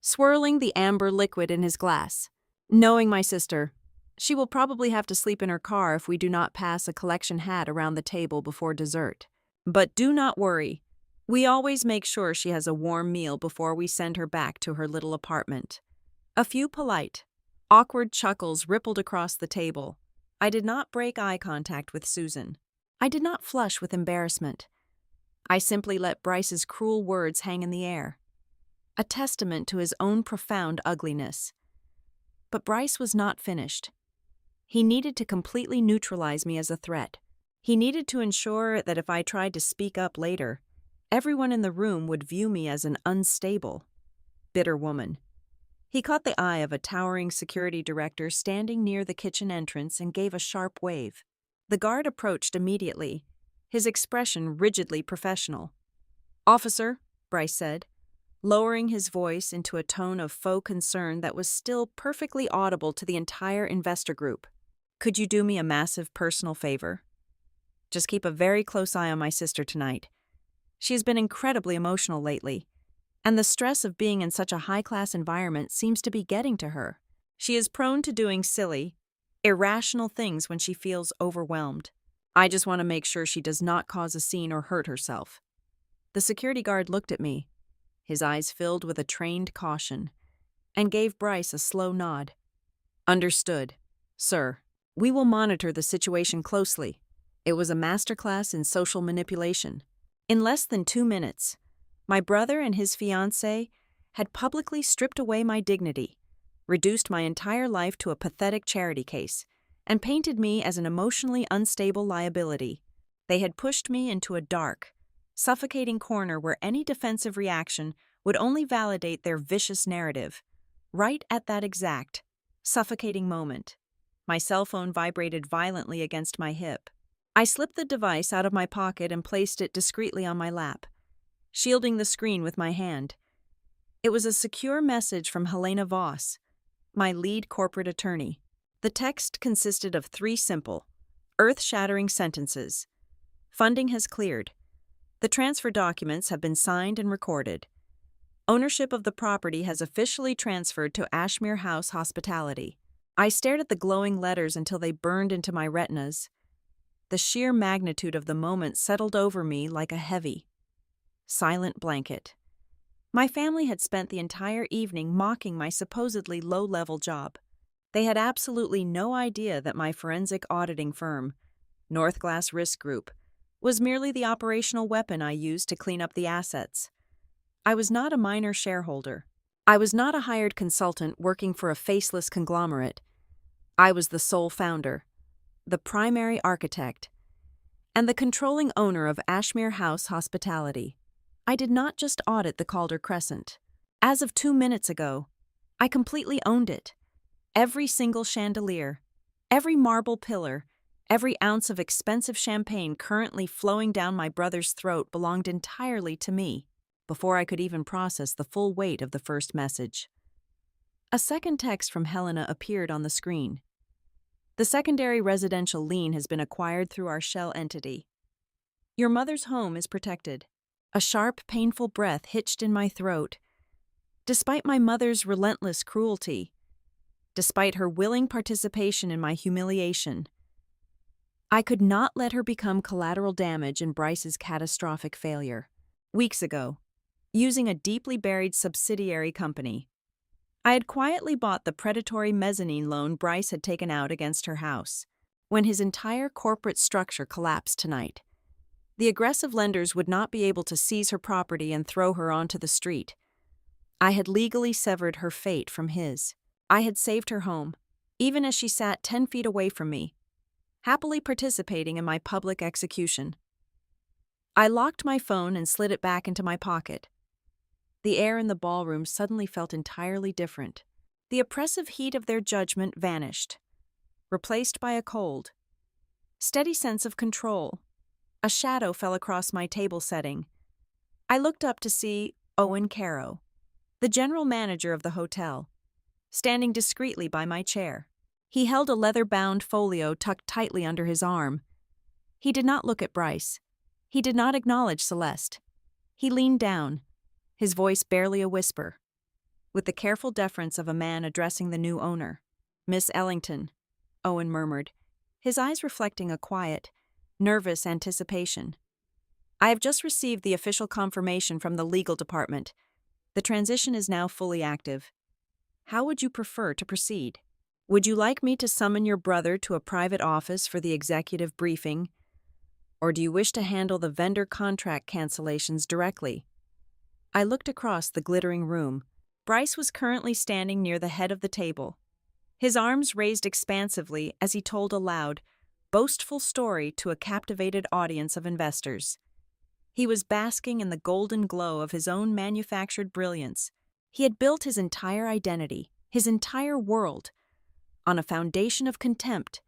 S1: swirling the amber liquid in his glass. "Knowing my sister, she will probably have to sleep in her car if we do not pass a collection hat around the table before dessert. But do not worry. We always make sure she has a warm meal before we send her back to her little apartment." A few polite, awkward chuckles rippled across the table. I did not break eye contact with Susan. I did not flush with embarrassment. I simply let Bryce's cruel words hang in the air, a testament to his own profound ugliness. But Bryce was not finished. He needed to completely neutralize me as a threat. He needed to ensure that if I tried to speak up later, everyone in the room would view me as an unstable, bitter woman. He caught the eye of a towering security director standing near the kitchen entrance and gave a sharp wave. The guard approached immediately, his expression rigidly professional. "Officer," Bryce said, lowering his voice into a tone of faux concern that was still perfectly audible to the entire investor group, "could you do me a massive personal favor? Just keep a very close eye on my sister tonight. She has been incredibly emotional lately, and the stress of being in such a high-class environment seems to be getting to her. She is prone to doing silly, irrational things when she feels overwhelmed. I just want to make sure she does not cause a scene or hurt herself." The security guard looked at me, his eyes filled with a trained caution, and gave Bryce a slow nod. "Understood, sir. We will monitor the situation closely." It was a masterclass in social manipulation. In less than 2 minutes, my brother and his fiancée had publicly stripped away my dignity, reduced my entire life to a pathetic charity case, and painted me as an emotionally unstable liability. They had pushed me into a dark, suffocating corner where any defensive reaction would only validate their vicious narrative. Right at that exact, suffocating moment, my cell phone vibrated violently against my hip. I slipped the device out of my pocket and placed it discreetly on my lap, shielding the screen with my hand. It was a secure message from Helena, my lead corporate attorney. The text consisted of 3 simple, earth-shattering sentences. "Funding has cleared. The transfer documents have been signed and recorded. Ownership of the property has officially transferred to Ashmere House Hospitality." I stared at the glowing letters until they burned into my retinas. The sheer magnitude of the moment settled over me like a heavy, silent blanket. My family had spent the entire evening mocking my supposedly low-level job. They had absolutely no idea that my forensic auditing firm, Northglass Risk Group, was merely the operational weapon I used to clean up the assets. I was not a minor shareholder. I was not a hired consultant working for a faceless conglomerate. I was the sole founder, the primary architect, and the controlling owner of Ashmere House Hospitality. I did not just audit the Calder Crescent. As of 2 minutes ago, I completely owned it. Every single chandelier, every marble pillar, every ounce of expensive champagne currently flowing down my brother's throat belonged entirely to me, before I could even process the full weight of the first message. A second text from Helena appeared on the screen. The secondary residential lien has been acquired through our shell entity. Your mother's home is protected. A sharp, painful breath hitched in my throat. Despite my mother's relentless cruelty, despite her willing participation in my humiliation, I could not let her become collateral damage in Bryce's catastrophic failure. Weeks ago, using a deeply buried subsidiary company, I had quietly bought the predatory mezzanine loan Bryce had taken out against her house. When his entire corporate structure collapsed tonight, the aggressive lenders would not be able to seize her property and throw her onto the street. I had legally severed her fate from his. I had saved her home, even as she sat 10 feet away from me, happily participating in my public execution. I locked my phone and slid it back into my pocket. The air in the ballroom suddenly felt entirely different. The oppressive heat of their judgment vanished, replaced by a cold, steady sense of control. A shadow fell across my table setting. I looked up to see Owen Caro, the general manager of the hotel, standing discreetly by my chair. He held a leather-bound folio tucked tightly under his arm. He did not look at Bryce. He did not acknowledge Celeste. He leaned down, his voice barely a whisper, with the careful deference of a man addressing the new owner. "Miss Ellington," Owen murmured, his eyes reflecting a quiet, nervous anticipation. "I have just received the official confirmation from the legal department. The transition is now fully active. How would you prefer to proceed? Would you like me to summon your brother to a private office for the executive briefing? Or do you wish to handle the vendor contract cancellations directly?" I looked across the glittering room. Bryce was currently standing near the head of the table, his arms raised expansively as he told a loud, boastful story to a captivated audience of investors. He was basking in the golden glow of his own manufactured brilliance. He had built his entire identity, his entire world, on a foundation of contempt,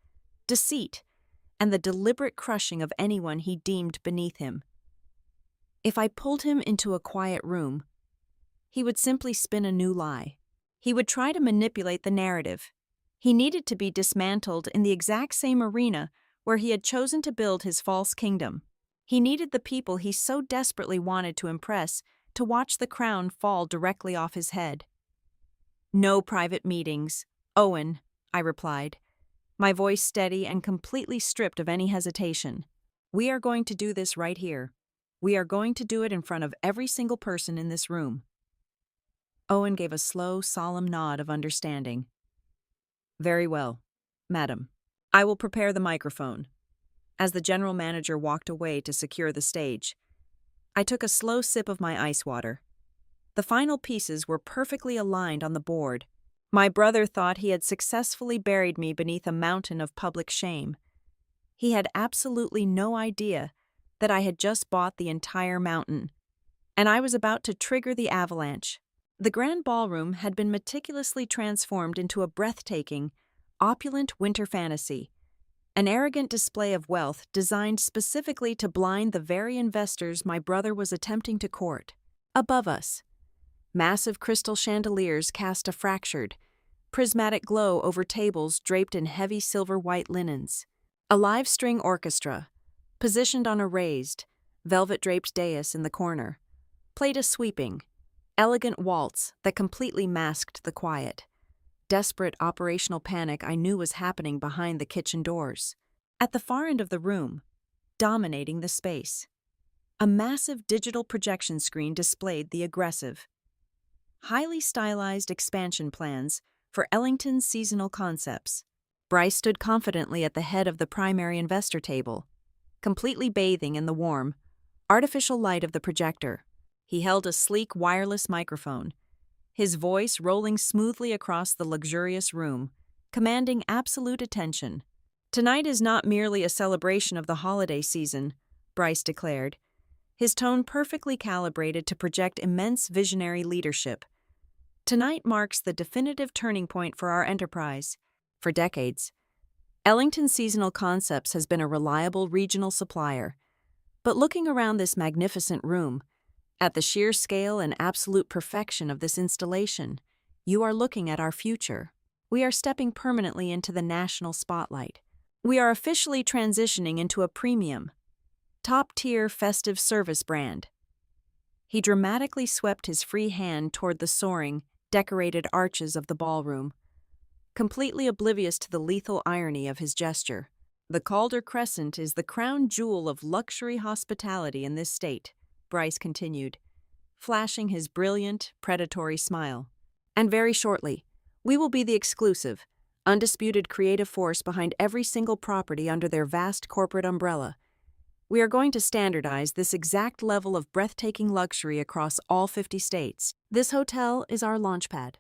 S1: deceit, and the deliberate crushing of anyone he deemed beneath him. If I pulled him into a quiet room, he would simply spin a new lie. He would try to manipulate the narrative. He needed to be dismantled in the exact same arena where he had chosen to build his false kingdom. He needed the people he so desperately wanted to impress to watch the crown fall directly off his head. "No private meetings, Owen," I replied, my voice steady and completely stripped of any hesitation. "We are going to do this right here. We are going to do it in front of every single person in this room." Owen gave a slow, solemn nod of understanding. "Very well, madam. I will prepare the microphone." As the general manager walked away to secure the stage, I took a slow sip of my ice water. The final pieces were perfectly aligned on the board. My brother thought he had successfully buried me beneath a mountain of public shame. He had absolutely no idea that I had just bought the entire mountain, and I was about to trigger the avalanche. The grand ballroom had been meticulously transformed into a breathtaking, opulent winter fantasy, an arrogant display of wealth designed specifically to blind the very investors my brother was attempting to court. Above us, massive crystal chandeliers cast a fractured, prismatic glow over tables draped in heavy silver-white linens. A live string orchestra, positioned on a raised, velvet-draped dais in the corner, played a sweeping, elegant waltz that completely masked the quiet, desperate operational panic I knew was happening behind the kitchen doors. At the far end of the room, dominating the space, A massive digital projection screen displayed the aggressive, highly stylized expansion plans for Ellington's seasonal concepts. Bryce stood confidently at the head of the primary investor table, completely bathing in the warm, artificial light of the projector. He held a sleek wireless microphone, his voice rolling smoothly across the luxurious room, commanding absolute attention. "Tonight is not merely a celebration of the holiday season," Bryce declared, his tone perfectly calibrated to project immense visionary leadership. "Tonight marks the definitive turning point for our enterprise. For decades, Ellington Seasonal Concepts has been a reliable regional supplier. But looking around this magnificent room, at the sheer scale and absolute perfection of this installation, you are looking at our future. We are stepping permanently into the national spotlight. We are officially transitioning into a premium, top-tier festive service brand." He dramatically swept his free hand toward the soaring, decorated arches of the ballroom, completely oblivious to the lethal irony of his gesture. "The Calder Crescent is the crown jewel of luxury hospitality in this state," Bryce continued, flashing his brilliant, predatory smile. "And very shortly, we will be the exclusive, undisputed creative force behind every single property under their vast corporate umbrella. We are going to standardize this exact level of breathtaking luxury across all 50 states. This hotel is our launchpad.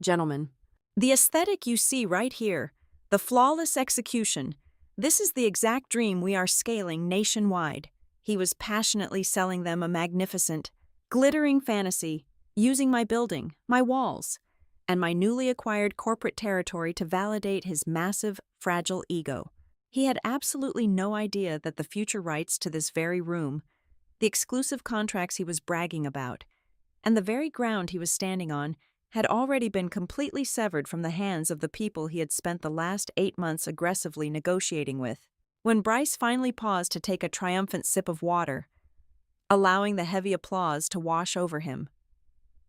S1: Gentlemen, the aesthetic you see right here, the flawless execution, this is the exact dream we are scaling nationwide." He was passionately selling them a magnificent, glittering fantasy, using my building, my walls, and my newly acquired corporate territory to validate his massive, fragile ego. He had absolutely no idea that the future rights to this very room, the exclusive contracts he was bragging about, and the very ground he was standing on had already been completely severed from the hands of the people he had spent the last 8 months aggressively negotiating with. When Bryce finally paused to take a triumphant sip of water, allowing the heavy applause to wash over him,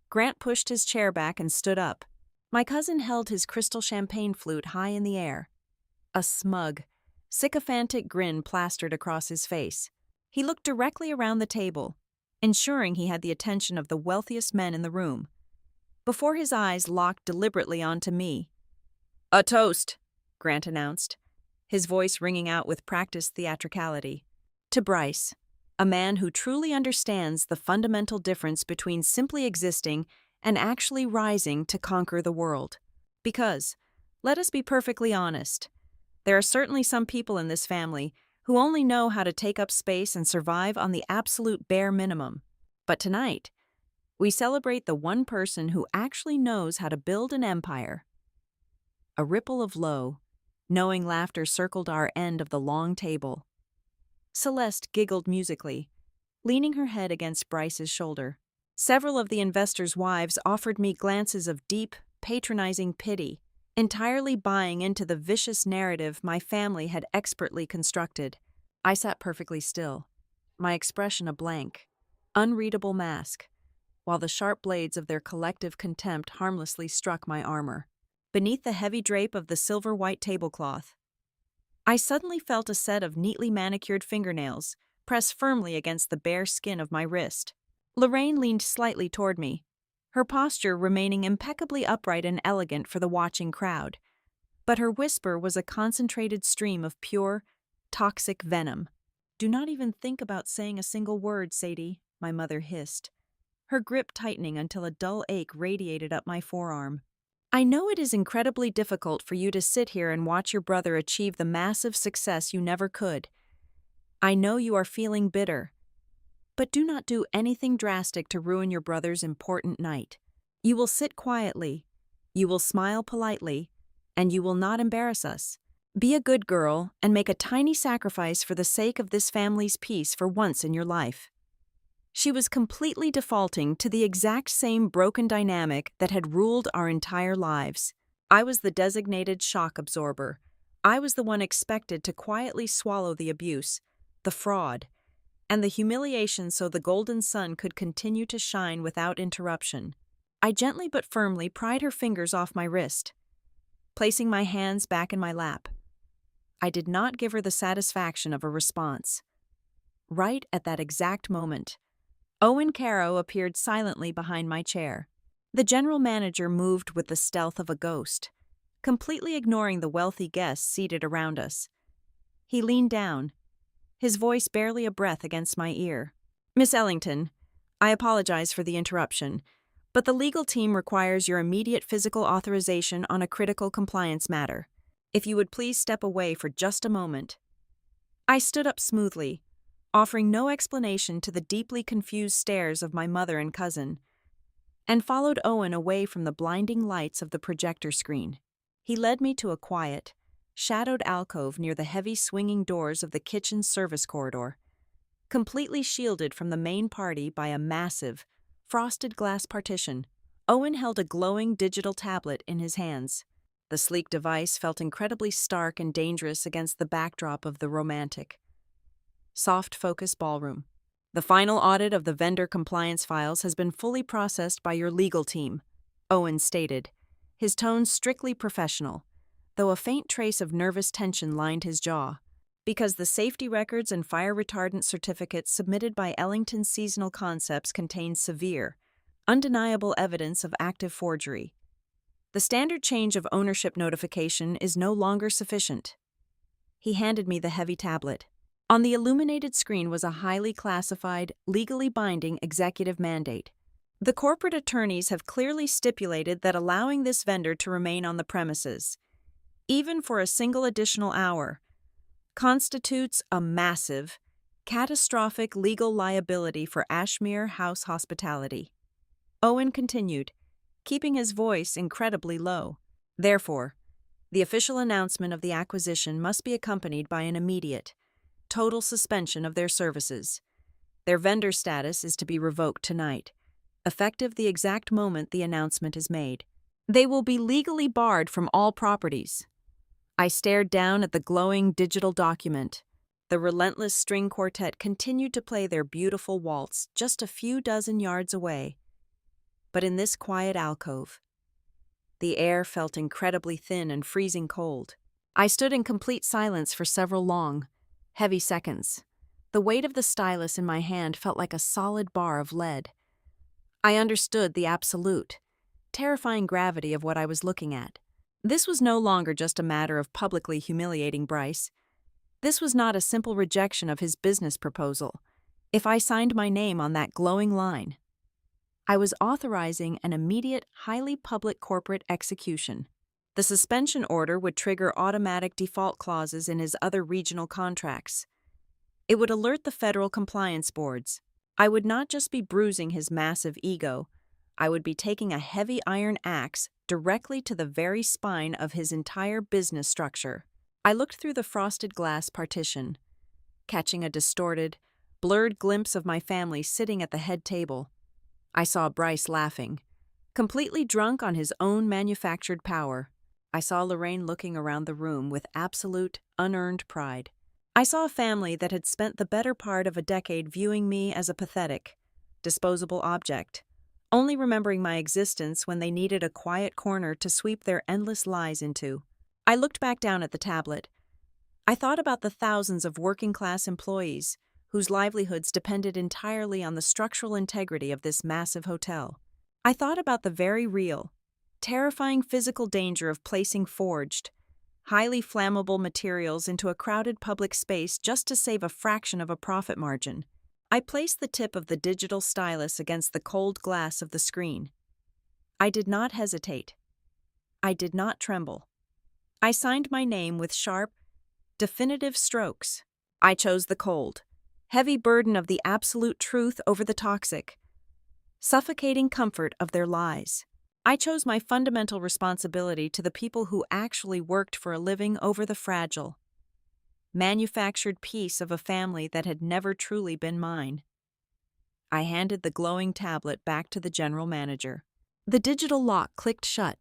S1: Grant pushed his chair back and stood up. My cousin held his crystal champagne flute high in the air. A smug, sycophantic grin plastered across his face. He looked directly around the table, ensuring he had the attention of the wealthiest men in the room, before his eyes locked deliberately onto me. "A toast," Grant announced, his voice ringing out with practiced theatricality. "To Bryce, a man who truly understands the fundamental difference between simply existing and actually rising to conquer the world. Because, let us be perfectly honest, there are certainly some people in this family who only know how to take up space and survive on the absolute bare minimum. But tonight, we celebrate the one person who actually knows how to build an empire." A ripple of low, knowing laughter circled our end of the long table. Celeste giggled musically, leaning her head against Bryce's shoulder. Several of the investors' wives offered me glances of deep, patronizing pity, entirely buying into the vicious narrative my family had expertly constructed. I sat perfectly still, my expression a blank, unreadable mask, while the sharp blades of their collective contempt harmlessly struck my armor. Beneath the heavy drape of the silver-white tablecloth, I suddenly felt a set of neatly manicured fingernails press firmly against the bare skin of my wrist. Lorraine leaned slightly toward me, her posture remaining impeccably upright and elegant for the watching crowd, but her whisper was a concentrated stream of pure, toxic venom. "Do not even think about saying a single word, Sadie," my mother hissed, her grip tightening until a dull ache radiated up my forearm. "I know it is incredibly difficult for you to sit here and watch your brother achieve the massive success you never could. I know you are feeling bitter. But do not do anything drastic to ruin your brother's important night. You will sit quietly, you will smile politely, and you will not embarrass us. Be a good girl and make a tiny sacrifice for the sake of this family's peace for once in your life." She was completely defaulting to the exact same broken dynamic that had ruled our entire lives. I was the designated shock absorber. I was the one expected to quietly swallow the abuse, the fraud, and the humiliation so the golden sun could continue to shine without interruption. I gently but firmly pried her fingers off my wrist, placing my hands back in my lap. I did not give her the satisfaction of a response. right at that exact moment. Owen Caro appeared silently behind my chair. The general manager moved with the stealth of a ghost, completely ignoring the wealthy guests seated around us. He leaned down, his voice barely a breath against my ear. "Miss Ellington, I apologize for the interruption, but the legal team requires your immediate physical authorization on a critical compliance matter. If you would please step away for just a moment." I stood up smoothly, offering no explanation to the deeply confused stares of my mother and cousin, and followed Owen away from the blinding lights of the projector screen. He led me to a quiet, shadowed alcove near the heavy swinging doors of the kitchen service corridor, completely shielded from the main party by a massive, frosted glass partition. Owen held a glowing digital tablet in his hands. The sleek device felt incredibly stark and dangerous against the backdrop of the romantic, soft-focus ballroom. "The final audit of the vendor compliance files has been fully processed by your legal team," Owen stated, his tone strictly professional, though a faint trace of nervous tension lined his jaw. "Because the safety records and fire retardant certificates submitted by Ellington Seasonal Concepts contain severe, undeniable evidence of active forgery. The standard change of ownership notification is no longer sufficient." He handed me the heavy tablet. On the illuminated screen was a highly classified, legally binding executive mandate. "The corporate attorneys have clearly stipulated that allowing this vendor to remain on the premises, even for a single additional hour, constitutes a massive, catastrophic legal liability for Ashmere House Hospitality." Owen continued, keeping his voice incredibly low. "Therefore, the official announcement of the acquisition must be accompanied by an immediate, total suspension of their services. Their vendor status is to be revoked tonight, effective the exact moment the announcement is made. They will be legally barred from all properties." I stared down at the glowing digital document. The relentless string quartet continued to play their beautiful waltz just a few dozen yards away. But in this quiet alcove, the air felt incredibly thin and freezing cold. I stood in complete silence for several long, heavy seconds. The weight of the stylus in my hand felt like a solid bar of lead. I understood the absolute, terrifying gravity of what I was looking at. This was no longer just a matter of publicly humiliating Bryce. This was not a simple rejection of his business proposal. If I signed my name on that glowing line, I was authorizing an immediate, highly public corporate execution. The suspension order would trigger automatic default clauses in his other regional contracts. It would alert the federal compliance boards. I would not just be bruising his massive ego, I would be taking a heavy iron axe directly to the very spine of his entire business structure. I looked through the frosted glass partition, catching a distorted, blurred glimpse of my family sitting at the head table. I saw Bryce laughing, completely drunk on his own manufactured power. I saw Lorraine looking around the room with absolute, unearned pride. I saw a family that had spent the better part of a decade viewing me as a pathetic, disposable object, only remembering my existence when they needed a quiet corner to sweep their endless lies into. I looked back down at the tablet. I thought about the thousands of working-class employees whose livelihoods depended entirely on the structural integrity of this massive hotel. I thought about the very real, terrifying physical danger of placing forged, highly flammable materials into a crowded public space just to save a fraction of a profit margin. I placed the tip of the digital stylus against the cold glass of the screen. I did not hesitate. I did not tremble. I signed my name with sharp, definitive strokes. I chose the cold, heavy burden of the absolute truth over the toxic, suffocating comfort of their lies. I chose my fundamental responsibility to the people who actually worked for a living over the fragile, manufactured piece of a family that had never truly been mine. I handed the glowing tablet back to the general manager. The digital lock clicked shut,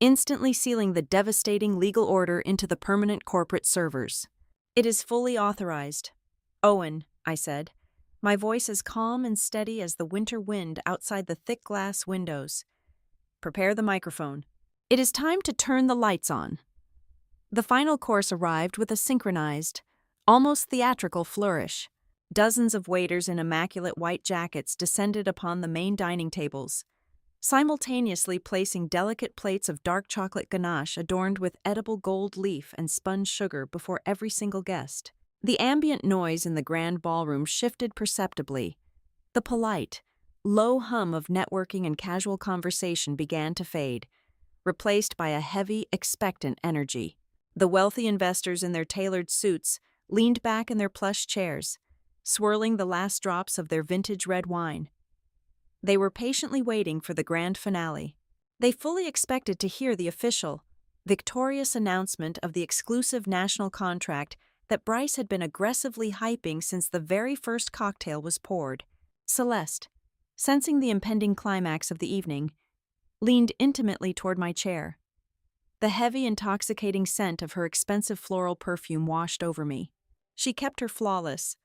S1: instantly sealing the devastating legal order into the permanent corporate servers. "It is fully authorized." "Owen," I said, my voice as calm and steady as the winter wind outside the thick glass windows. "Prepare the microphone. It is time to turn the lights on." The final course arrived with a synchronized, almost theatrical flourish. Dozens of waiters in immaculate white jackets descended upon the main dining tables, simultaneously placing delicate plates of dark chocolate ganache adorned with edible gold leaf and spun sugar before every single guest. The ambient noise in the grand ballroom shifted perceptibly. The polite, low hum of networking and casual conversation began to fade, replaced by a heavy, expectant energy. The wealthy investors in their tailored suits leaned back in their plush chairs, swirling the last drops of their vintage red wine. They were patiently waiting for the grand finale. They fully expected to hear the official, victorious announcement of the exclusive national contract that Bryce had been aggressively hyping since the very first cocktail was poured. Celeste, sensing the impending climax of the evening, leaned intimately toward my chair. The heavy, intoxicating scent of her expensive floral perfume washed over me. She kept her flawless,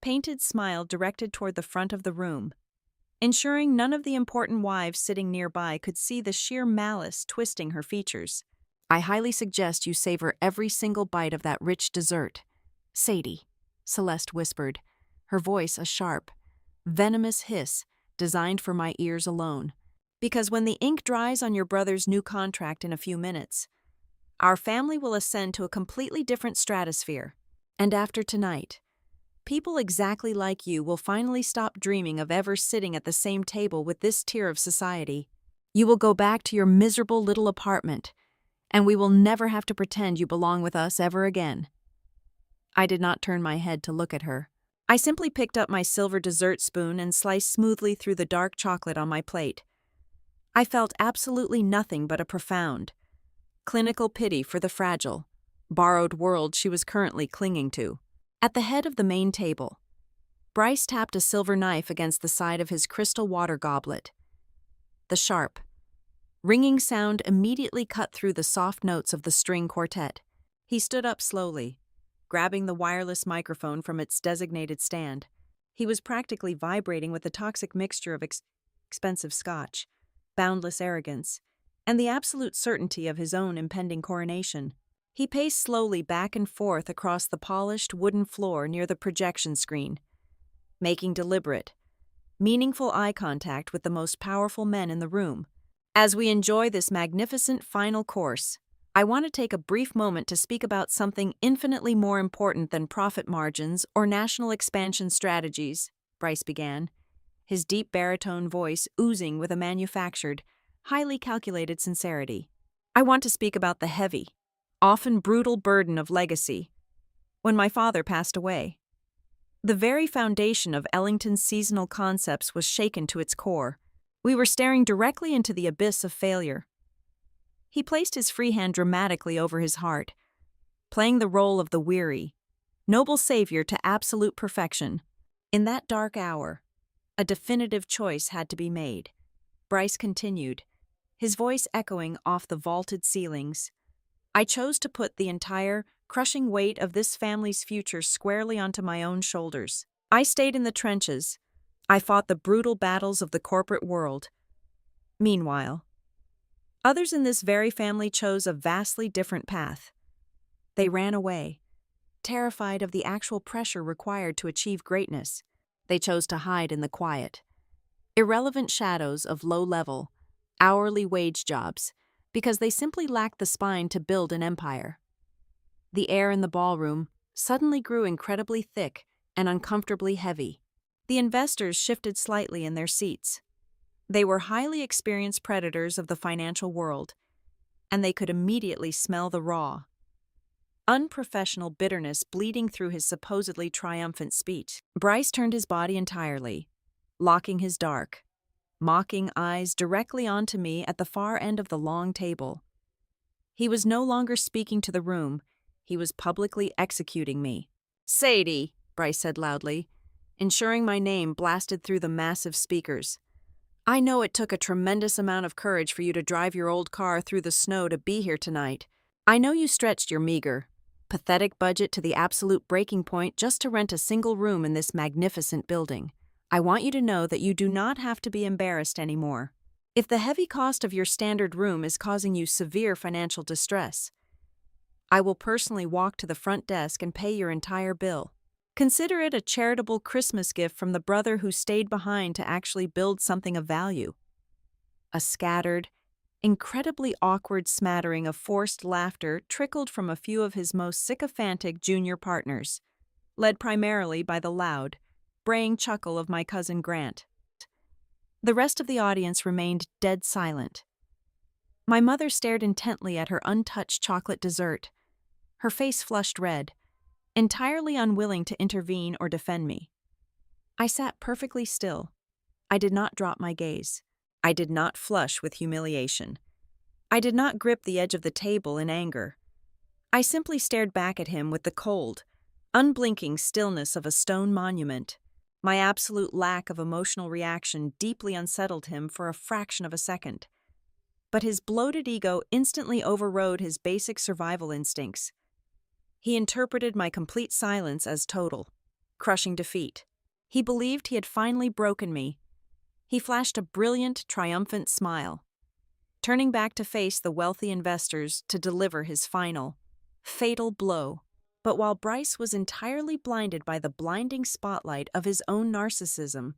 S1: painted smile directed toward the front of the room, ensuring none of the important wives sitting nearby could see the sheer malice twisting her features. "I highly suggest you savor every single bite of that rich dessert, Sadie," Celeste whispered, her voice a sharp, venomous hiss designed for my ears alone. "Because when the ink dries on your brother's new contract in a few minutes, our family will ascend to a completely different stratosphere. And after tonight, people exactly like you will finally stop dreaming of ever sitting at the same table with this tier of society. You will go back to your miserable little apartment, and we will never have to pretend you belong with us ever again." I did not turn my head to look at her. I simply picked up my silver dessert spoon and sliced smoothly through the dark chocolate on my plate. I felt absolutely nothing but a profound, clinical pity for the fragile, borrowed world she was currently clinging to. At the head of the main table, Bryce tapped a silver knife against the side of his crystal water goblet. The sharp, ringing sound immediately cut through the soft notes of the string quartet. He stood up slowly, grabbing the wireless microphone from its designated stand. He was practically vibrating with the toxic mixture of expensive scotch, boundless arrogance, and the absolute certainty of his own impending coronation. He paced slowly back and forth across the polished wooden floor near the projection screen, making deliberate, meaningful eye contact with the most powerful men in the room. "As we enjoy this magnificent final course, I want to take a brief moment to speak about something infinitely more important than profit margins or national expansion strategies," Bryce began, his deep baritone voice oozing with a manufactured, highly calculated sincerity. "I want to speak about the heavy, often brutal burden of legacy. When my father passed away, the very foundation of Ellington's seasonal concepts was shaken to its core. We were staring directly into the abyss of failure." He placed his free hand dramatically over his heart, playing the role of the weary, noble savior to absolute perfection. In that dark hour, a definitive choice had to be made. Bryce continued, his voice echoing off the vaulted ceilings. "I chose to put the entire, crushing weight of this family's future squarely onto my own shoulders. I stayed in the trenches. I fought the brutal battles of the corporate world. Meanwhile, others in this very family chose a vastly different path. They ran away, terrified of the actual pressure required to achieve greatness. They chose to hide in the quiet, irrelevant shadows of low-level, hourly wage jobs, because they simply lacked the spine to build an empire." The air in the ballroom suddenly grew incredibly thick and uncomfortably heavy. The investors shifted slightly in their seats. They were highly experienced predators of the financial world, and they could immediately smell the raw, unprofessional bitterness bleeding through his supposedly triumphant speech. Bryce turned his body entirely, locking his dark, mocking eyes directly onto me at the far end of the long table. He was no longer speaking to the room, he was publicly executing me. "Sadie," Bryce said loudly, ensuring my name blasted through the massive speakers. "I know it took a tremendous amount of courage for you to drive your old car through the snow to be here tonight. I know you stretched your meager, pathetic budget to the absolute breaking point just to rent a single room in this magnificent building. I want you to know that you do not have to be embarrassed anymore. If the heavy cost of your standard room is causing you severe financial distress, I will personally walk to the front desk and pay your entire bill." Consider it a charitable Christmas gift from the brother who stayed behind to actually build something of value. A scattered, incredibly awkward smattering of forced laughter trickled from a few of his most sycophantic junior partners, led primarily by the loud, braying chuckle of my cousin Grant. The rest of the audience remained dead silent. My mother stared intently at her untouched chocolate dessert, her face flushed red, entirely unwilling to intervene or defend me. I sat perfectly still. I did not drop my gaze. I did not flush with humiliation. I did not grip the edge of the table in anger. I simply stared back at him with the cold, unblinking stillness of a stone monument. My absolute lack of emotional reaction deeply unsettled him for a fraction of a second. But his bloated ego instantly overrode his basic survival instincts. He interpreted my complete silence as total, crushing defeat. He believed he had finally broken me. He flashed a brilliant, triumphant smile, turning back to face the wealthy investors to deliver his final, fatal blow. But while Bryce was entirely blinded by the blinding spotlight of his own narcissism,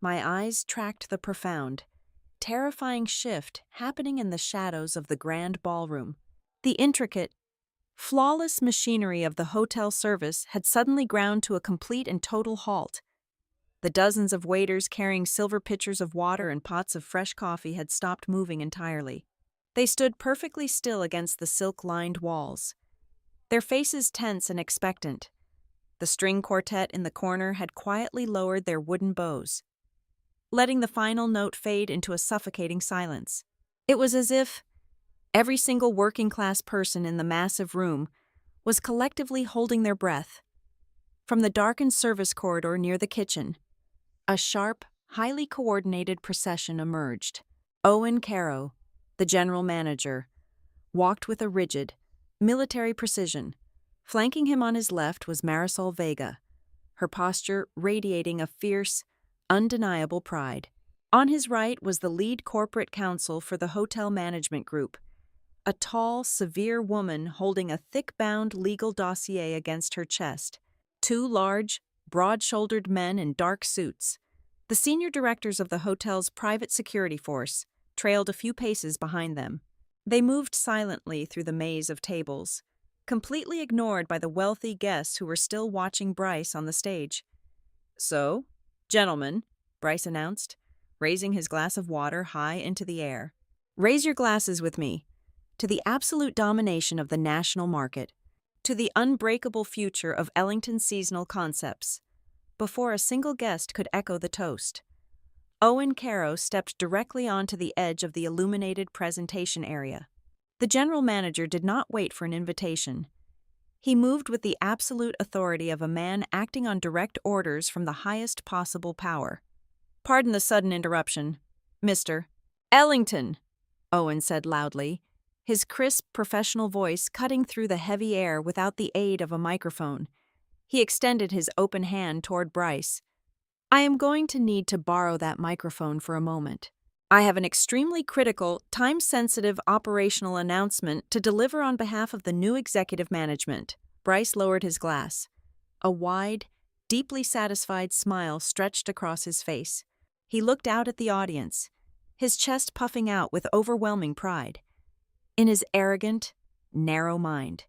S1: my eyes tracked the profound, terrifying shift happening in the shadows of the grand ballroom. The intricate, flawless machinery of the hotel service had suddenly ground to a complete and total halt. The dozens of waiters carrying silver pitchers of water and pots of fresh coffee had stopped moving entirely. They stood perfectly still against the silk-lined walls, their faces tense and expectant. The string quartet in the corner had quietly lowered their wooden bows, letting the final note fade into a suffocating silence. It was as if every single working-class person in the massive room was collectively holding their breath. From the darkened service corridor near the kitchen, a sharp, highly coordinated procession emerged. Owen Caro, the general manager, walked with a rigid, military precision. Flanking him on his left was Marisol Vega, her posture radiating a fierce, undeniable pride. On his right was the lead corporate counsel for the hotel management group, a tall, severe woman holding a thick-bound legal dossier against her chest. Two large, broad-shouldered men in dark suits, the senior directors of the hotel's private security force, trailed a few paces behind them. They moved silently through the maze of tables, completely ignored by the wealthy guests who were still watching Bryce on the stage. "So, gentlemen," Bryce announced, raising his glass of water high into the air, "raise your glasses with me to the absolute domination of the national market, to the unbreakable future of Ellington Seasonal Concepts." Before a single guest could echo the toast, Owen Caro stepped directly onto the edge of the illuminated presentation area. The general manager did not wait for an invitation. He moved with the absolute authority of a man acting on direct orders from the highest possible power. "Pardon the sudden interruption, Mr. Ellington," Owen said loudly, his crisp, professional voice cutting through the heavy air without the aid of a microphone. He extended his open hand toward Bryce. "I am going to need to borrow that microphone for a moment. I have an extremely critical, time-sensitive operational announcement to deliver on behalf of the new executive management." Bryce lowered his glass. A wide, deeply satisfied smile stretched across his face. He looked out at the audience, his chest puffing out with overwhelming pride. In his arrogant, narrow mind,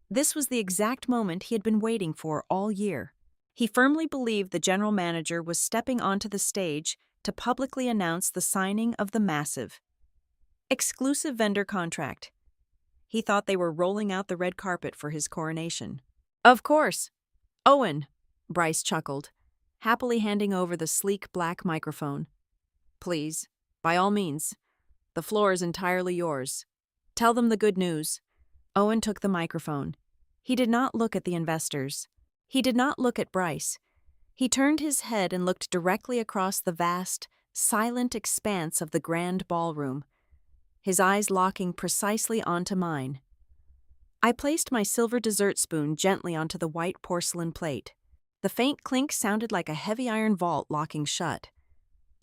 S1: this was the exact moment he had been waiting for all year. He firmly believed the general manager was stepping onto the stage to publicly announce the signing of the massive, exclusive vendor contract. He thought they were rolling out the red carpet for his coronation. "Of course, Owen," Bryce chuckled, happily handing over the sleek black microphone. "Please, by all means, the floor is entirely yours. Tell them the good news." Owen took the microphone. He did not look at the investors. He did not look at Bryce. He turned his head and looked directly across the vast, silent expanse of the grand ballroom, his eyes locking precisely onto mine. I placed my silver dessert spoon gently onto the white porcelain plate. The faint clink sounded like a heavy iron vault locking shut.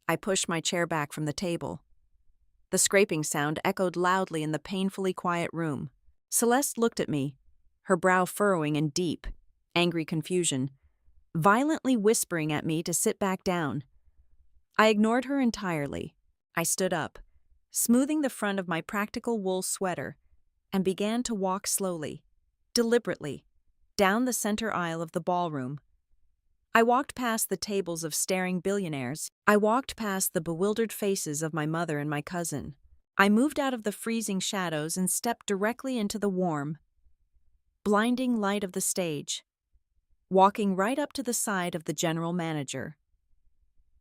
S1: I pushed my chair back from the table. The scraping sound echoed loudly in the painfully quiet room. Celeste looked at me, her brow furrowing in deep, angry confusion. violently whispering at me to sit back down. I ignored her entirely. I stood up, smoothing the front of my practical wool sweater, and began to walk slowly, deliberately, down the center aisle of the ballroom. I walked past the tables of staring billionaires. I walked past the bewildered faces of my mother and my cousin. I moved out of the freezing shadows and stepped directly into the warm, blinding light of the stage, walking right up to the side of the general manager.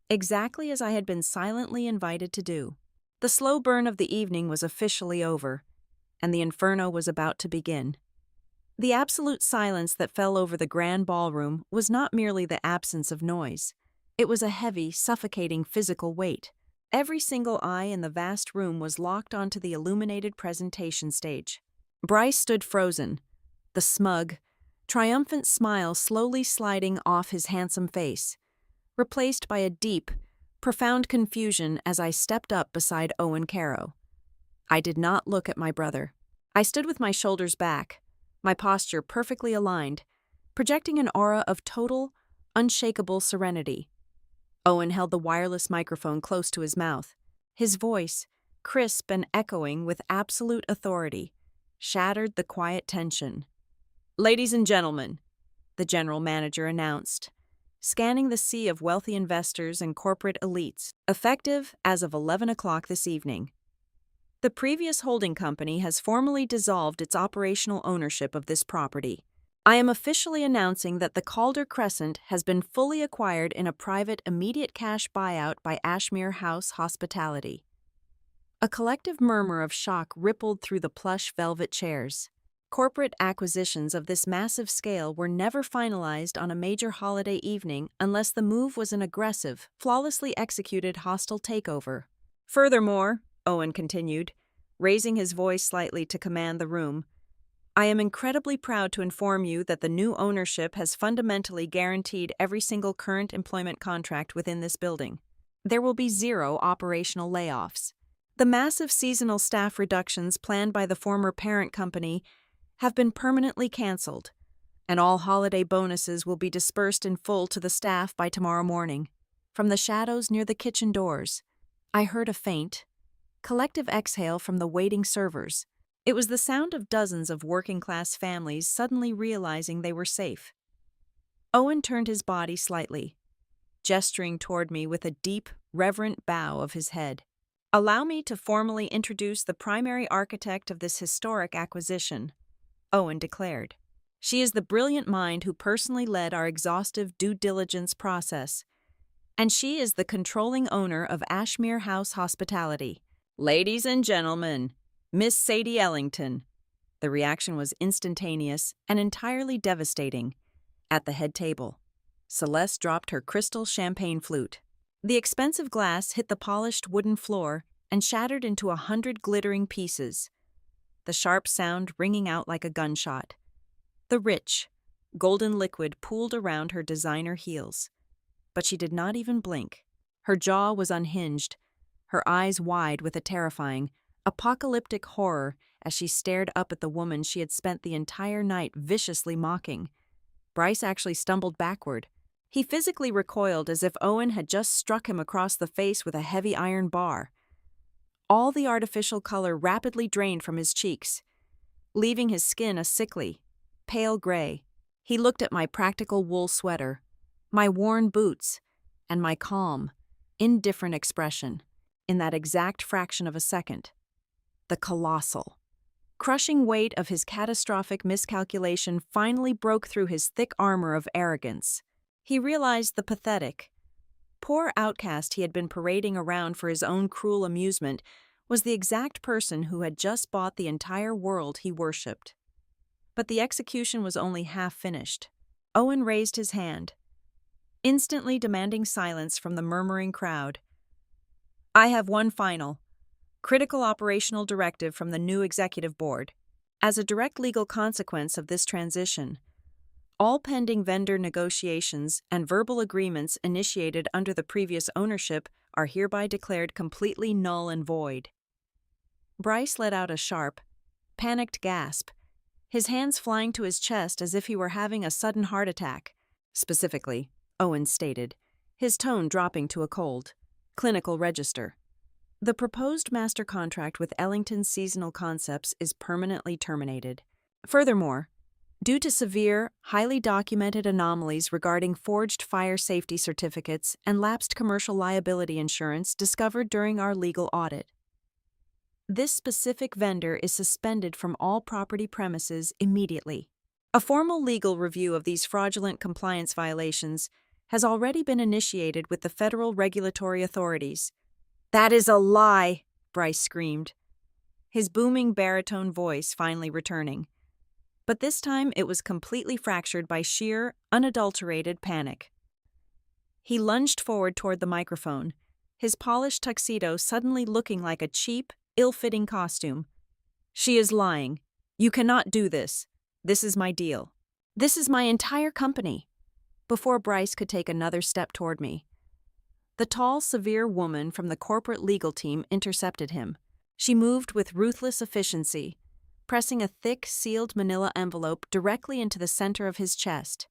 S1: Exactly as I had been silently invited to do. The slow burn of the evening was officially over, and the inferno was about to begin. The absolute silence that fell over the grand ballroom was not merely the absence of noise. It was a heavy, suffocating physical weight. Every single eye in the vast room was locked onto the illuminated presentation stage. Bryce stood frozen, the smug, triumphant smile slowly sliding off his handsome face, replaced by a deep, profound confusion as I stepped up beside Owen Caro. I did not look at my brother. I stood with my shoulders back, my posture perfectly aligned, projecting an aura of total, unshakable serenity. Owen held the wireless microphone close to his mouth. His voice, crisp and echoing with absolute authority, shattered the quiet tension. "Ladies and gentlemen," the general manager announced, scanning the sea of wealthy investors and corporate elites, effective as of 11 o'clock this evening. The previous holding company has formally dissolved its operational ownership of this property. I am officially announcing that the Calder Crescent has been fully acquired in a private immediate cash buyout by Ashmere House Hospitality. A collective murmur of shock rippled through the plush velvet chairs. Corporate acquisitions of this massive scale were never finalized on a major holiday evening unless the move was an aggressive, flawlessly executed hostile takeover. Furthermore, Owen continued, raising his voice slightly to command the room, I am incredibly proud to inform you that the new ownership has fundamentally guaranteed every single current employment contract within this building. There will be 0 operational layoffs. The massive seasonal staff reductions planned by the former parent company have been permanently canceled, and all holiday bonuses will be dispersed in full to the staff by tomorrow morning. From the shadows near the kitchen doors, I heard a faint, collective exhale from the waiting servers. It was the sound of dozens of working-class families suddenly realizing they were safe. Owen turned his body slightly, gesturing toward me with a deep, reverent bow of his head. Allow me to formally introduce the primary architect of this historic acquisition, Owen declared. She is the brilliant mind who personally led our exhaustive due diligence process, and she is the controlling owner of Ashmere House Hospitality. Ladies and gentlemen, Miss Sadie Ellington. The reaction was instantaneous and entirely devastating. At the head table, Celeste dropped her crystal champagne flute. The expensive glass hit the polished wooden floor and shattered into 100 glittering pieces, the sharp sound ringing out like a gunshot. The rich, golden liquid pooled around her designer heels, but she did not even blink. Her jaw was unhinged, her eyes wide with a terrifying, apocalyptic horror as she stared up at the woman she had spent the entire night viciously mocking. Bryce actually stumbled backward. He physically recoiled as if Owen had just struck him across the face with a heavy iron bar. All the artificial color rapidly drained from his cheeks, leaving his skin a sickly, pale gray. He looked at my practical wool sweater, my worn boots, and my calm, indifferent expression. In that exact fraction of a second, the colossal, crushing weight of his catastrophic miscalculation finally broke through his thick armor of arrogance. He realized the pathetic, poor outcast he had been parading around for his own cruel amusement was the exact person who had just bought the entire world he worshipped. But the execution was only half finished. Owen raised his hand, instantly demanding silence from the murmuring crowd. I have one final, critical operational directive from the new executive board. As a direct legal consequence of this transition, all pending vendor negotiations and verbal agreements initiated under the previous ownership are hereby declared completely null and void. Bryce let out a sharp, panicked gasp, his hands flying to his chest as if he were having a sudden heart attack. specifically, Owen stated, his tone dropping to a cold, clinical register. The proposed master contract with Ellington's Seasonal Concepts is permanently terminated. Furthermore, due to severe, highly documented anomalies regarding forged fire safety certificates and lapsed commercial liability insurance discovered during our legal audit, this specific vendor is suspended from all property premises immediately. A formal legal review of these fraudulent compliance violations has already been initiated with the federal regulatory authorities. "That is a lie," Bryce screamed, his booming baritone voice finally returning. But this time it was completely fractured by sheer, unadulterated panic. He lunged forward toward the microphone, his polished tuxedo suddenly looking like a cheap, ill-fitting costume. "She is lying. You cannot do this. This is my deal. This is my entire company." Before Bryce could take another step toward me, the tall, severe woman from the corporate legal team intercepted him. She moved with ruthless efficiency, pressing a thick, sealed manila envelope directly into the center of his chest.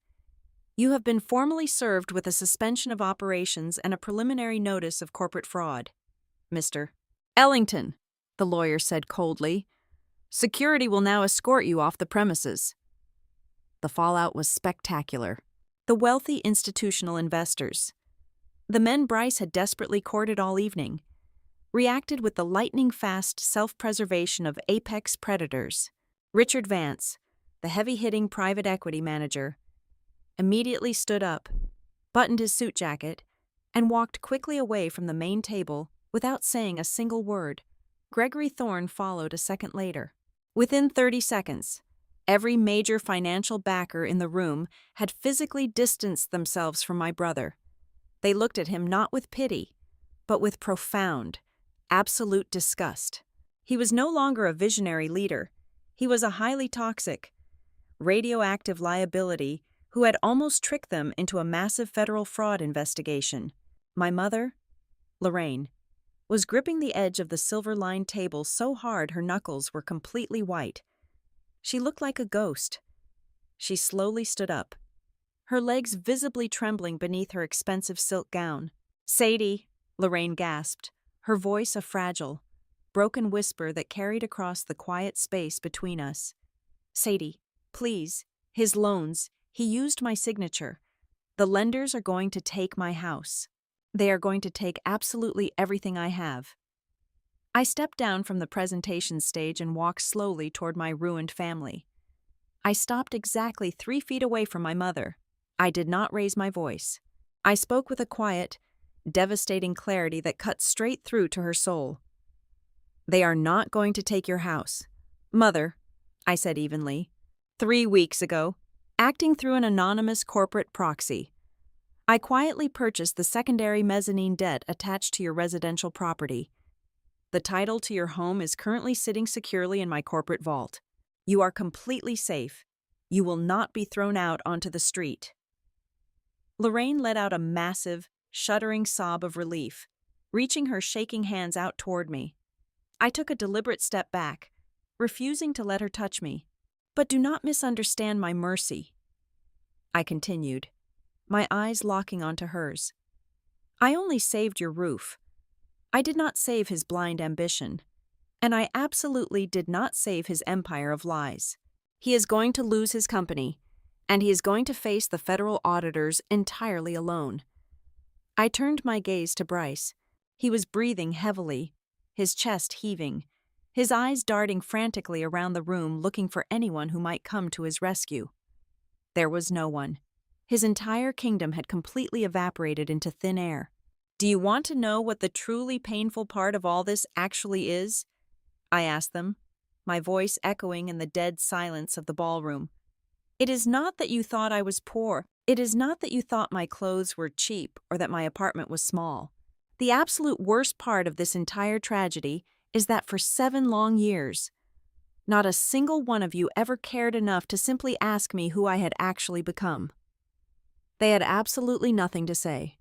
S1: "You have been formally served with a suspension of operations and a preliminary notice of corporate fraud, Mr. Ellington," the lawyer said coldly. "Security will now escort you off the premises." The fallout was spectacular. The wealthy institutional investors, the men Bryce had desperately courted all evening, reacted with the lightning-fast self-preservation of apex predators. Richard Vance, the heavy-hitting private equity manager, immediately stood up, buttoned his suit jacket, and walked quickly away from the main table without saying a single word. Gregory Thorne followed a second later. Within 30 seconds, every major financial backer in the room had physically distanced themselves from my brother. They looked at him not with pity, but with profound, absolute disgust. He was no longer a visionary leader. He was a highly toxic, radioactive liability who had almost tricked them into a massive federal fraud investigation. My mother, Lorraine, was gripping the edge of the silver-lined table so hard her knuckles were completely white. She looked like a ghost. She slowly stood up, her legs visibly trembling beneath her expensive silk gown. "Sadie," Lorraine gasped, her voice a fragile, broken whisper that carried across the quiet space between us. "Sadie, please. His loans. He used my signature. The lenders are going to take my house. They are going to take absolutely everything I have." I stepped down from the presentation stage and walked slowly toward my ruined family. I stopped exactly 3 feet away from my mother. I did not raise my voice. I spoke with a quiet, devastating clarity that cut straight through to her soul. "They are not going to take your house. Mother," I said evenly, 3 weeks ago, acting through an anonymous corporate proxy, I quietly purchased the secondary mezzanine debt attached to your residential property. The title to your home is currently sitting securely in my corporate vault. You are completely safe. You will not be thrown out onto the street." Lorraine let out a massive, shuddering sob of relief, reaching her shaking hands out toward me. I took a deliberate step back, refusing to let her touch me. "But do not misunderstand my mercy," I continued, my eyes locking onto hers. "I only saved your roof. I did not save his blind ambition, and I absolutely did not save his empire of lies. He is going to lose his company, and he is going to face the federal auditors entirely alone." I turned my gaze to Bryce. He was breathing heavily, his chest heaving, his eyes darting frantically around the room looking for anyone who might come to his rescue. There was no one. His entire kingdom had completely evaporated into thin air. "Do you want to know what the truly painful part of all this actually is?" I asked them, my voice echoing in the dead silence of the ballroom. "It is not that you thought I was poor. It is not that you thought my clothes were cheap or that my apartment was small. The absolute worst part of this entire tragedy is that for 7 long years, not a single one of you ever cared enough to simply ask me who I had actually become." They had absolutely nothing to say.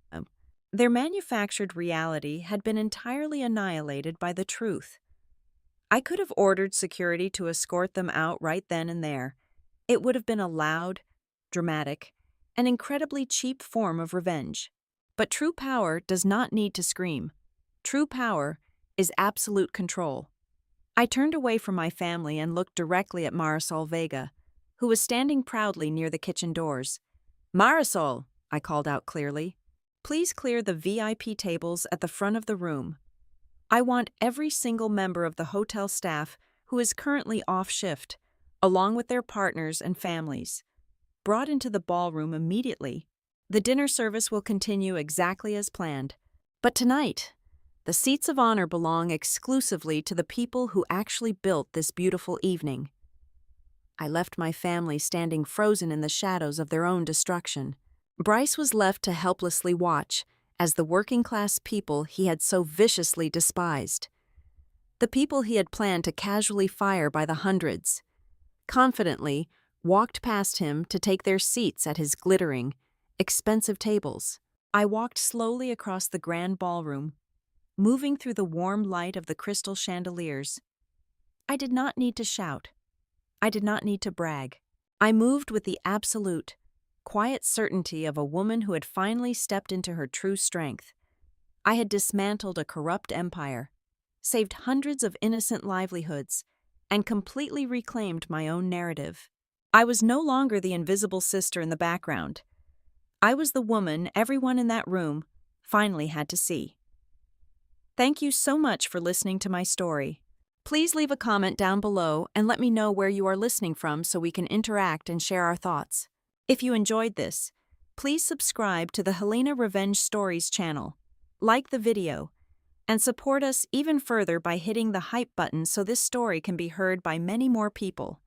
S1: Their manufactured reality had been entirely annihilated by the truth. I could have ordered security to escort them out right then and there. It would have been a loud, dramatic, an incredibly cheap form of revenge. But true power does not need to scream. True power is absolute control. I turned away from my family and looked directly at Marisol Vega, who was standing proudly near the kitchen doors. "Marisol," I called out clearly, "please clear the VIP tables at the front of the room. I want every single member of the hotel staff who is currently off shift, along with their partners and families, brought into the ballroom immediately. The dinner service will continue exactly as planned. But tonight, the seats of honor belong exclusively to the people who actually built this beautiful evening." I left my family standing frozen in the shadows of their own destruction. Bryce was left to helplessly watch as the working-class people he had so viciously despised, the people he had planned to casually fire by the hundreds, confidently walked past him to take their seats at his glittering, expensive tables. I walked slowly across the grand ballroom, moving through the warm light of the crystal chandeliers. I did not need to shout. I did not need to brag. I moved with the absolute, quiet certainty of a woman who had finally stepped into her true strength. I had dismantled a corrupt empire, saved hundreds of innocent livelihoods, and completely reclaimed my own narrative. I was no longer the invisible sister in the background. I was the woman everyone in that room finally had to see. Thank you so much for listening to my story. Please leave a comment down below and let me know where you are listening from so we can interact and share our thoughts. If you enjoyed this, please subscribe to the Helena Revenge Stories channel, like the video, and support us even further by hitting the hype button so this story can be heard by many more people.